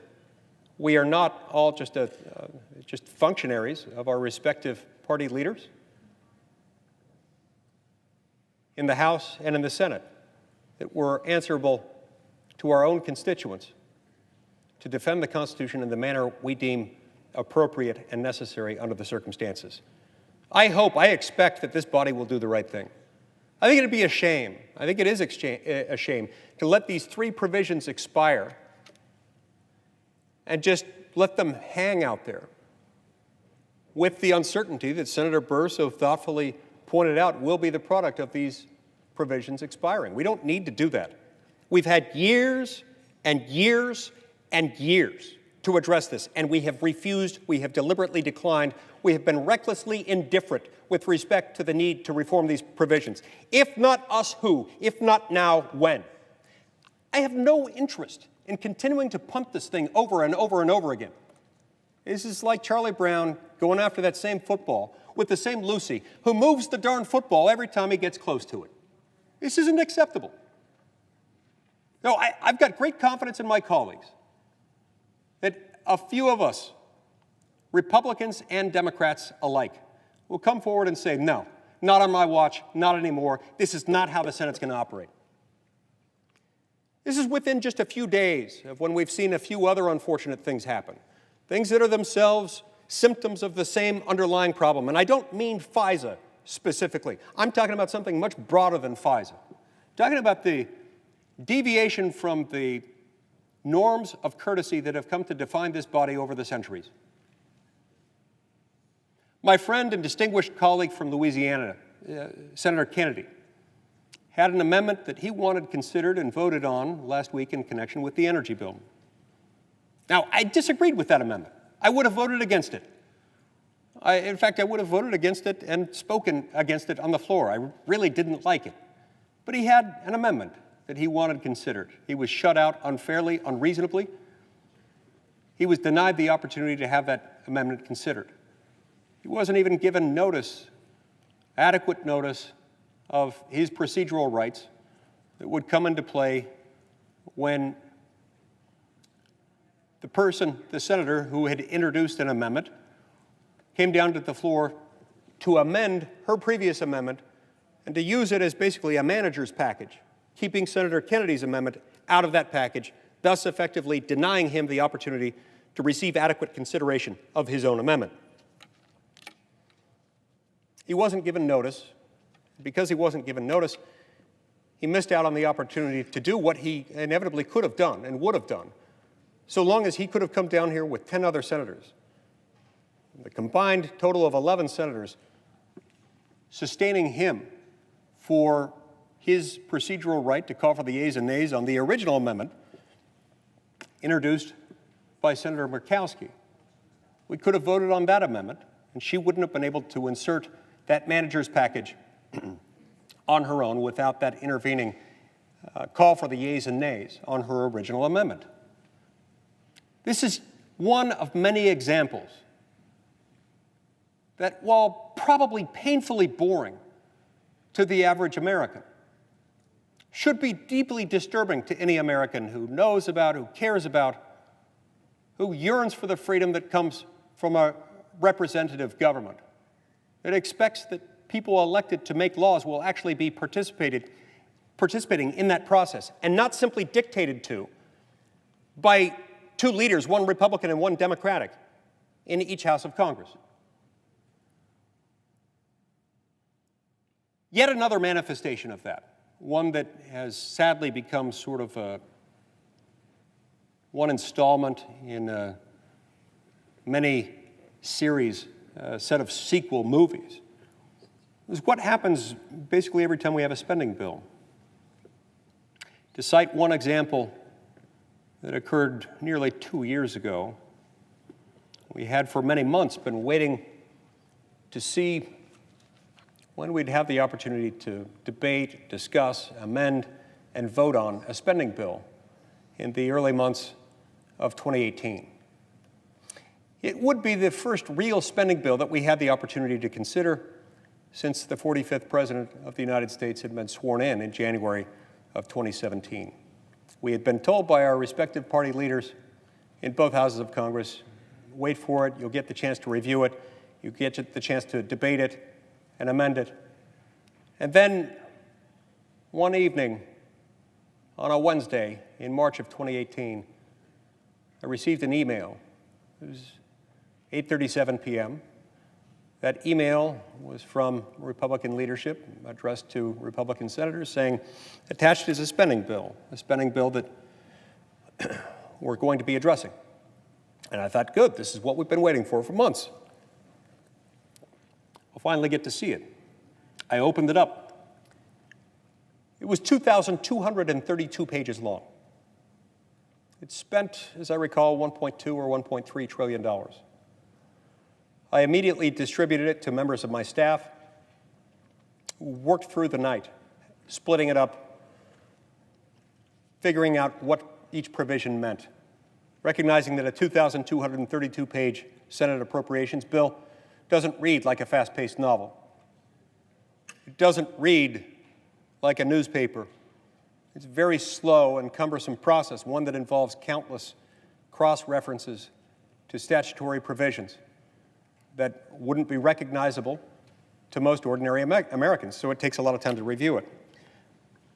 we are not all just functionaries of our respective party leaders in the House and in the Senate, that we're answerable to our own constituents to defend the Constitution in the manner we deem appropriate and necessary under the circumstances. I expect that this body will do the right thing. I think it would be a shame, I think it is a shame, to let these three provisions expire and just let them hang out there with the uncertainty that Senator Burr so thoughtfully pointed out will be the product of these provisions expiring. We don't need to do that. We've had years and years and years to address this, and we have refused, we have deliberately declined, we have been recklessly indifferent with respect to the need to reform these provisions. If not us, who? If not now, when? I have no interest in continuing to punt this thing over and over and over again. This is like Charlie Brown going after that same football with the same Lucy, who moves the darn football every time he gets close to it. This isn't acceptable. No, I've got great confidence in my colleagues that a few of us, Republicans and Democrats alike, will come forward and say, no, not on my watch, not anymore. This is not how the Senate's going to operate. This is within just a few days of when we've seen a few other unfortunate things happen, things that are themselves symptoms of the same underlying problem. And I don't mean FISA specifically. I'm talking about something much broader than FISA. I'm talking about the deviation from the norms of courtesy that have come to define this body over the centuries. My friend and distinguished colleague from Louisiana, Senator Kennedy, had an amendment that he wanted considered and voted on last week in connection with the energy bill. Now, I disagreed with that amendment. I would have voted against it. In fact, I would have voted against it and spoken against it on the floor. I really didn't like it. But he had an amendment that he wanted considered. He was shut out unfairly, unreasonably. He was denied the opportunity to have that amendment considered. He wasn't even given notice, adequate notice, of his procedural rights that would come into play when the senator who had introduced an amendment came down to the floor to amend her previous amendment and to use it as basically a manager's package, keeping Senator Kennedy's amendment out of that package, thus effectively denying him the opportunity to receive adequate consideration of his own amendment. He wasn't given notice. Because he wasn't given notice, he missed out on the opportunity to do what he inevitably could have done and would have done, so long as he could have come down here with 10 other senators. The combined total of 11 senators sustaining him for his procedural right to call for the yeas and nays on the original amendment introduced by Senator Murkowski. We could have voted on that amendment, and she wouldn't have been able to insert that manager's package on her own without that intervening call for the yeas and nays on her original amendment. This is one of many examples that, while probably painfully boring to the average American, should be deeply disturbing to any American who knows about, who cares about, who yearns for the freedom that comes from a representative government, that expects that people elected to make laws will actually be participating in that process and not simply dictated to by two leaders, one Republican and one Democratic, in each House of Congress. Yet another manifestation of that, one that has sadly become sort of one installment in a many series, set of sequel movies, is what happens basically every time we have a spending bill. To cite one example that occurred nearly 2 years ago, we had for many months been waiting to see when we'd have the opportunity to debate, discuss, amend, and vote on a spending bill in the early months of 2018. It would be the first real spending bill that we had the opportunity to consider since the 45th President of the United States had been sworn in January of 2017. We had been told by our respective party leaders in both houses of Congress, wait for it, you'll get the chance to review it, you get the chance to debate it and amend it. And then one evening on a Wednesday in March of 2018, I received an email. It was 8:37 p.m. That email was from Republican leadership addressed to Republican senators saying, attached is a spending bill that we're going to be addressing. And I thought, good, this is what we've been waiting for months. We'll finally get to see it. I opened it up. It was 2,232 pages long. It spent, as I recall, $1.2 or $1.3 trillion. I immediately distributed it to members of my staff who worked through the night, splitting it up, figuring out what each provision meant, recognizing that a 2,232-page Senate appropriations bill doesn't read like a fast-paced novel. It doesn't read like a newspaper. It's a very slow and cumbersome process, one that involves countless cross-references to statutory provisions that wouldn't be recognizable to most ordinary Americans, so it takes a lot of time to review it.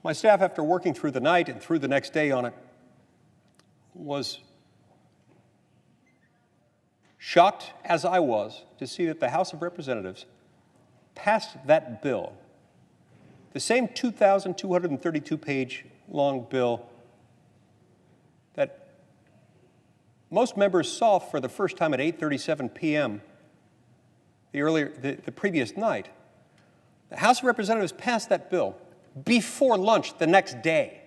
My staff, after working through the night and through the next day on it, was shocked, as I was, to see that the House of Representatives passed that bill, the same 2,232-page long bill that most members saw for the first time at 8:37 p.m. the previous night. The House of Representatives passed that bill before lunch the next day.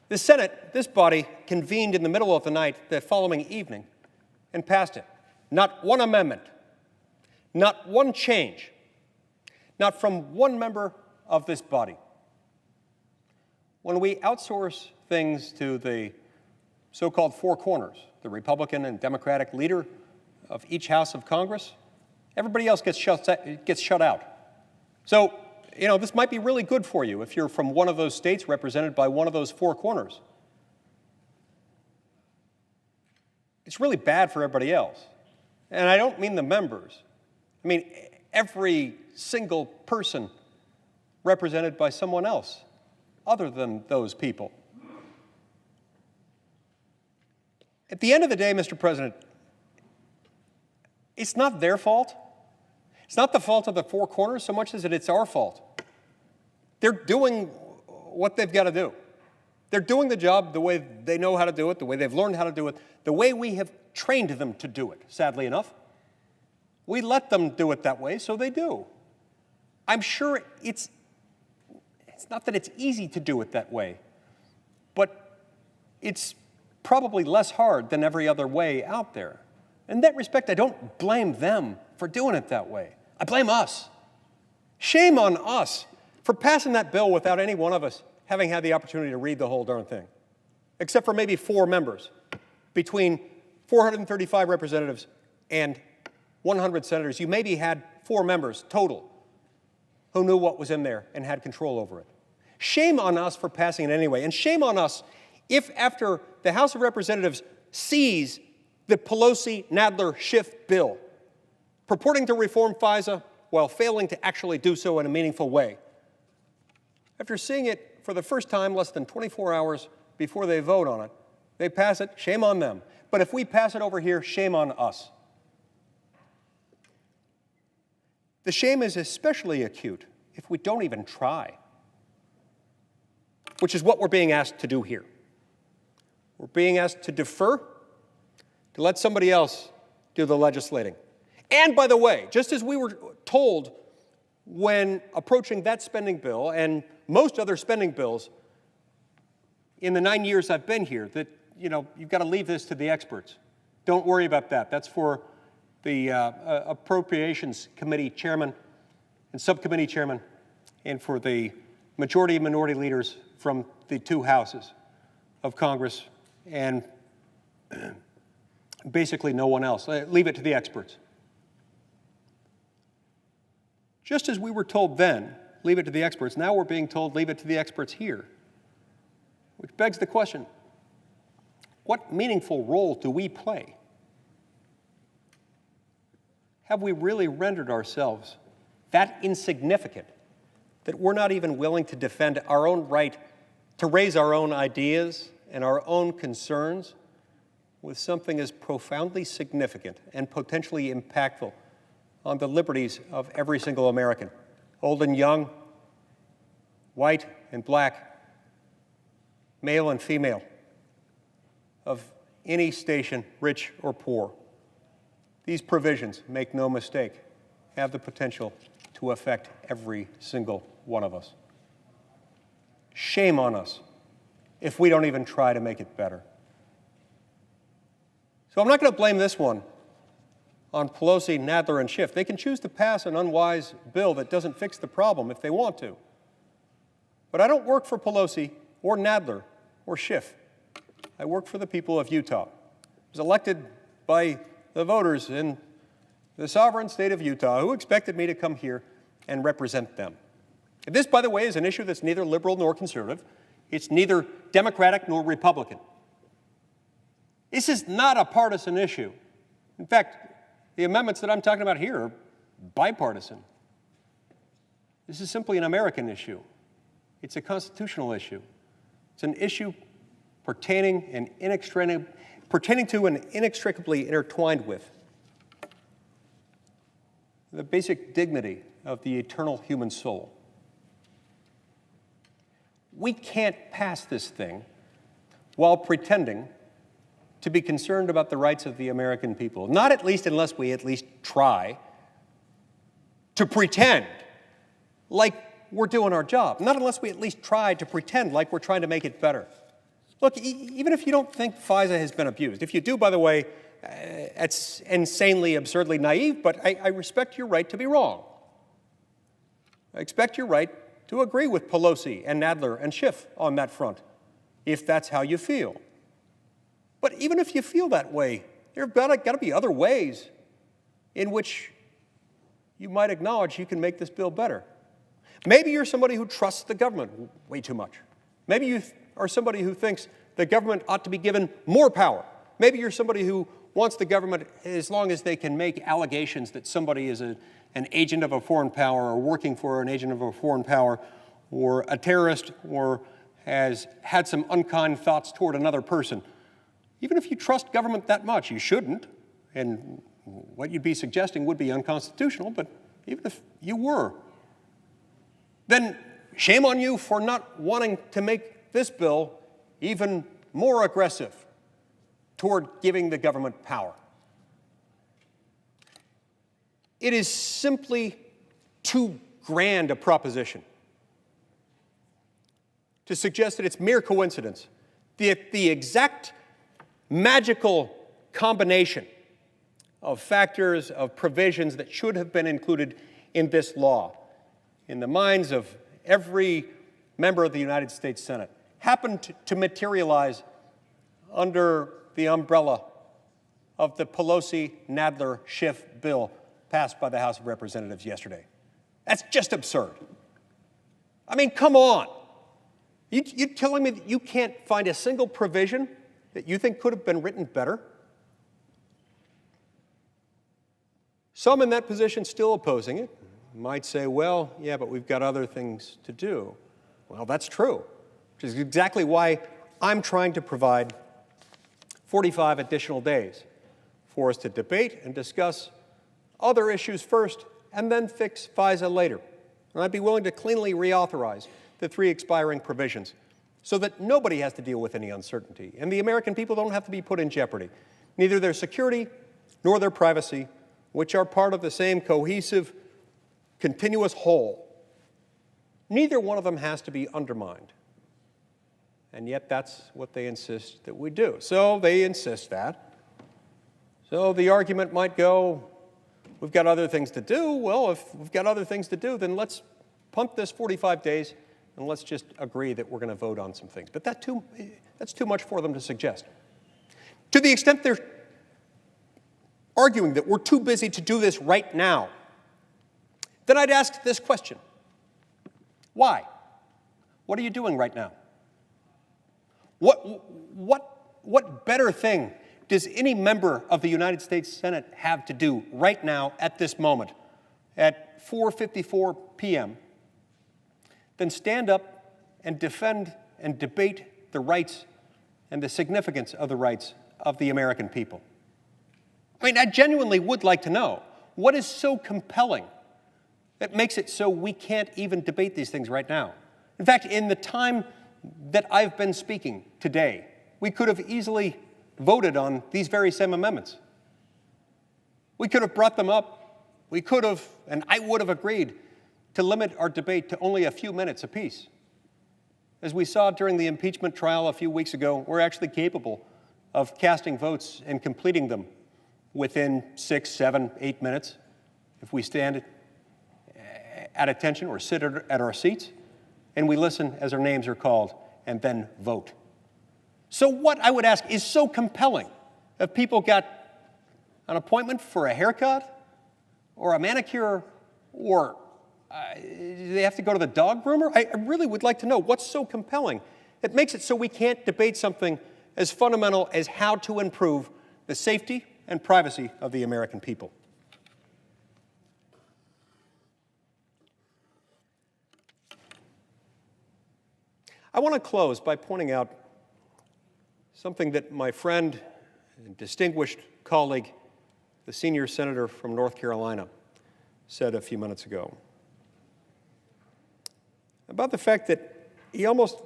The Senate, this body, convened in the middle of the night the following evening and passed it. Not one amendment, not one change, not from one member of this body. When we outsource things to the so-called four corners, the Republican and Democratic leader of each house of Congress, everybody else gets shut out. So, this might be really good for you if you're from one of those states represented by one of those four corners. It's really bad for everybody else. And I don't mean the members. I mean every single person represented by someone else other than those people. At the end of the day, Mr. President, it's not their fault. It's not the fault of the four corners so much as that it's our fault. They're doing what they've got to do. They're doing the job the way they know how to do it, the way they've learned how to do it, the way we have trained them to do it, sadly enough. We let them do it that way, so they do. I'm sure it's not that it's easy to do it that way, but it's probably less hard than every other way out there. In that respect, I don't blame them for doing it that way. I blame us. Shame on us for passing that bill without any one of us having had the opportunity to read the whole darn thing, except for maybe four members, between 435 representatives and 100 senators. You maybe had four members total who knew what was in there and had control over it. Shame on us for passing it anyway, and shame on us if after the House of Representatives sees the Pelosi-Nadler-Schiff bill purporting to reform FISA while failing to actually do so in a meaningful way, after seeing it for the first time less than 24 hours before they vote on it, they pass it, shame on them. But if we pass it over here, shame on us. The shame is especially acute if we don't even try, which is what we're being asked to do here. We're being asked to defer, to let somebody else do the legislating. And by the way, just as we were told when approaching that spending bill and most other spending bills in the 9 years I've been here, that, you've got to leave this to the experts. Don't worry about that. That's for the Appropriations Committee chairman and subcommittee chairman and for the majority and minority leaders from the two houses of Congress and basically no one else. Leave it to the experts. Just as we were told then, leave it to the experts, now we're being told, leave it to the experts here. Which begs the question, what meaningful role do we play? Have we really rendered ourselves that insignificant that we're not even willing to defend our own right to raise our own ideas and our own concerns with something as profoundly significant and potentially impactful on the liberties of every single American, old and young, white and black, male and female, of any station, rich or poor? These provisions, make no mistake, have the potential to affect every single one of us. Shame on us if we don't even try to make it better. So I'm not going to blame this one on Pelosi, Nadler, and Schiff. They can choose to pass an unwise bill that doesn't fix the problem if they want to. But I don't work for Pelosi or Nadler or Schiff. I work for the people of Utah. I was elected by the voters in the sovereign state of Utah who expected me to come here and represent them. This, by the way, is an issue that's neither liberal nor conservative. It's neither Democratic nor Republican. This is not a partisan issue. In fact, the amendments that I'm talking about here are bipartisan. This is simply an American issue. It's a constitutional issue. It's an issue pertaining to and inextricably intertwined with the basic dignity of the eternal human soul. We can't pass this thing while pretending to be concerned about the rights of the American people. Not at least unless we at least try to pretend like we're doing our job. Not unless we at least try to pretend like we're trying to make it better. Look, even if you don't think FISA has been abused, if you do, by the way, it's insanely, absurdly naive, but I respect your right to be wrong. I expect your right to agree with Pelosi and Nadler and Schiff on that front, if that's how you feel. But even if you feel that way, there have got to be other ways in which you might acknowledge you can make this bill better. Maybe you're somebody who trusts the government way too much. Maybe you are somebody who thinks the government ought to be given more power. Maybe you're somebody who wants the government, as long as they can make allegations that somebody is an agent of a foreign power or working for an agent of a foreign power or a terrorist or has had some unkind thoughts toward another person. Even if you trust government that much, you shouldn't, and what you'd be suggesting would be unconstitutional, but even if you were, then shame on you for not wanting to make this bill even more aggressive toward giving the government power. It is simply too grand a proposition to suggest that it's mere coincidence. The exact magical combination of factors, of provisions that should have been included in this law, in the minds of every member of the United States Senate, happened to materialize under the umbrella of the Pelosi-Nadler-Schiff bill passed by the House of Representatives yesterday. That's just absurd. I mean, come on. You telling me that you can't find a single provision that you think could have been written better? Some in that position still opposing it might say, well, yeah, but we've got other things to do. Well, that's true, which is exactly why I'm trying to provide 45 additional days for us to debate and discuss other issues first and then fix FISA later. And I'd be willing to cleanly reauthorize the 3 expiring provisions so that nobody has to deal with any uncertainty and the American people don't have to be put in jeopardy, neither their security nor their privacy, which are part of the same cohesive, continuous whole. Neither one of them has to be undermined. And yet that's what they insist that we do. So they insist that. So the argument might go, we've got other things to do. Well, if we've got other things to do, then let's punt this 45 days and let's just agree that we're going to vote on some things. But that's too much for them to suggest. To the extent they're arguing that we're too busy to do this right now, then I'd ask this question. Why? What are you doing right now? What better thing does any member of the United States Senate have to do right now at this moment at 4:54 p.m. than stand up and defend and debate the rights and the significance of the rights of the American people? I mean, I genuinely would like to know what is so compelling that makes it so we can't even debate these things right now. In fact, in the time that I've been speaking today, we could have easily voted on these very same amendments. We could have brought them up. We could have, and I would have agreed to limit our debate to only a few minutes apiece. As we saw during the impeachment trial a few weeks ago, we're actually capable of casting votes and completing them within 6, 7, 8 minutes if we stand at attention or sit at our seats and we listen as our names are called and then vote. So what I would ask is so compelling. If people got an appointment for a haircut or a manicure or they have to go to the dog groomer, I really would like to know what's so compelling that makes it so we can't debate something as fundamental as how to improve the safety and privacy of the American people. I want to close by pointing out something that my friend and distinguished colleague, the senior senator from North Carolina, said a few minutes ago about the fact that he almost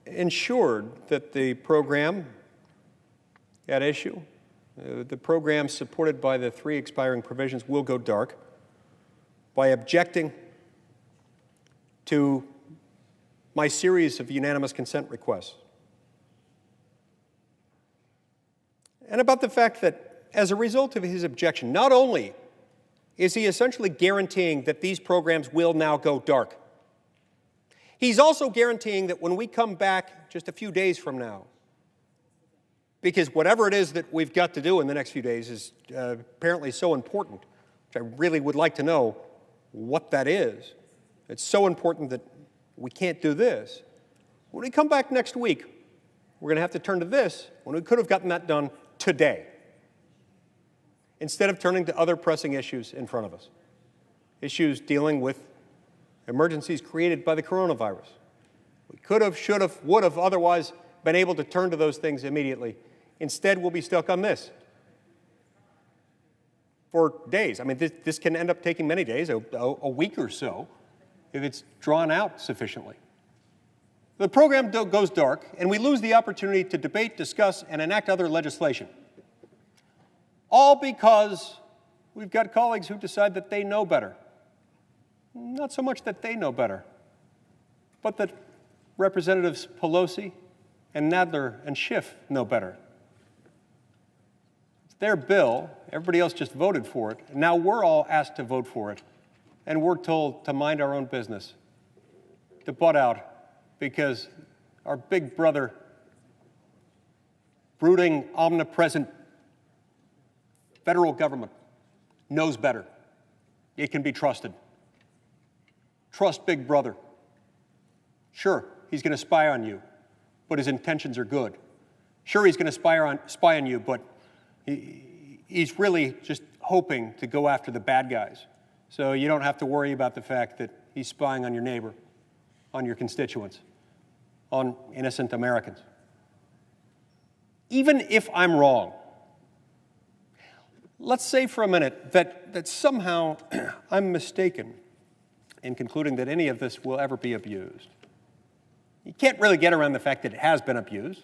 ensured that the program at issue, the program supported by the 3 expiring provisions, will go dark by objecting to my series of unanimous consent requests. And about the fact that as a result of his objection, not only is he essentially guaranteeing that these programs will now go dark, he's also guaranteeing that when we come back just a few days from now, because whatever it is that we've got to do in the next few days is apparently so important, which I really would like to know what that is. It's so important that we can't do this. When we come back next week, we're going to have to turn to this when we could have gotten that done today, instead of turning to other pressing issues in front of us, issues dealing with emergencies created by the coronavirus. We could have, should have, would have otherwise been able to turn to those things immediately. Instead, we'll be stuck on this for days. I mean, this can end up taking many days, a week or so, if it's drawn out sufficiently. The program goes dark, and we lose the opportunity to debate, discuss, and enact other legislation. All because we've got colleagues who decide that they know better. Not so much that they know better, but that Representatives Pelosi and Nadler and Schiff know better. It's their bill. Everybody else just voted for it. And now we're all asked to vote for it. And we're told to mind our own business, to butt out, because our big brother, brooding, omnipresent federal government knows better. It can be trusted. Trust Big Brother. Sure, he's going to spy on you, but his intentions are good. Sure, he's going to spy on you, but he's really just hoping to go after the bad guys. So you don't have to worry about the fact that he's spying on your neighbor, on your constituents, on innocent Americans. Even if I'm wrong, let's say for a minute that somehow I'm mistaken in concluding that any of this will ever be abused. You can't really get around the fact that it has been abused.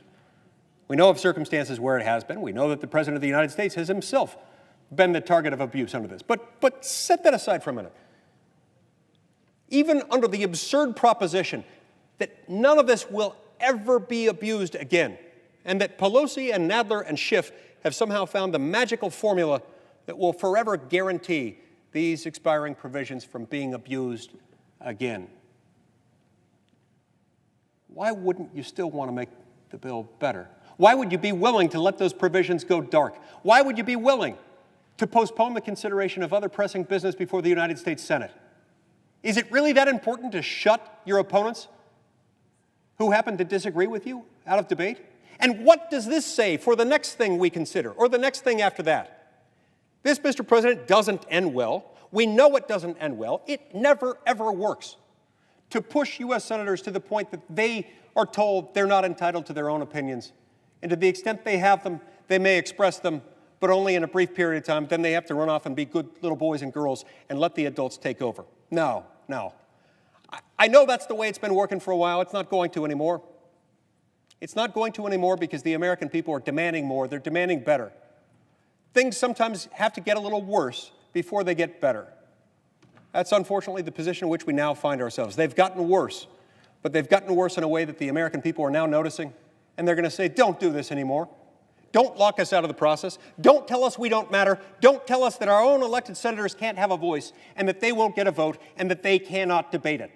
We know of circumstances where it has been. We know that the President of the United States has himself been the target of abuse under this. But set that aside for a minute. Even under the absurd proposition that none of this will ever be abused again, and that Pelosi and Nadler and Schiff have somehow found the magical formula that will forever guarantee these expiring provisions from being abused again, why wouldn't you still want to make the bill better? Why would you be willing to let those provisions go dark? Why would you be willing to postpone the consideration of other pressing business before the United States Senate? Is it really that important to shut your opponents who happen to disagree with you out of debate? And what does this say for the next thing we consider, or the next thing after that? This, Mr. President, doesn't end well. We know it doesn't end well. It never, ever works to push U.S. senators to the point that they are told they're not entitled to their own opinions. And to the extent they have them, they may express them, but only in a brief period of time. Then they have to run off and be good little boys and girls and let the adults take over. No. I know that's the way it's been working for a while. It's not going to anymore. It's not going to anymore because the American people are demanding more. They're demanding better. Things sometimes have to get a little worse before they get better. That's unfortunately the position in which we now find ourselves. They've gotten worse, but they've gotten worse in a way that the American people are now noticing, and they're going to say, don't do this anymore. Don't lock us out of the process. Don't tell us we don't matter. Don't tell us that our own elected senators can't have a voice and that they won't get a vote and that they cannot debate it.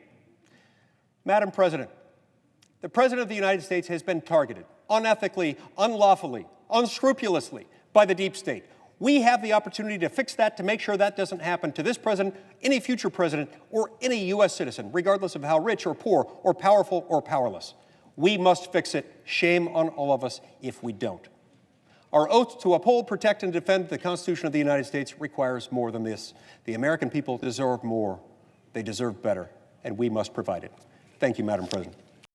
Madam President, the President of the United States has been targeted unethically, unlawfully, unscrupulously by the deep state. We have the opportunity to fix that, to make sure that doesn't happen to this president, any future president, or any U.S. citizen, regardless of how rich or poor or powerful or powerless. We must fix it. Shame on all of us if we don't. Our oath to uphold, protect, and defend the Constitution of the United States requires more than this. The American people deserve more. They deserve better, and we must provide it. Thank you, Madam President.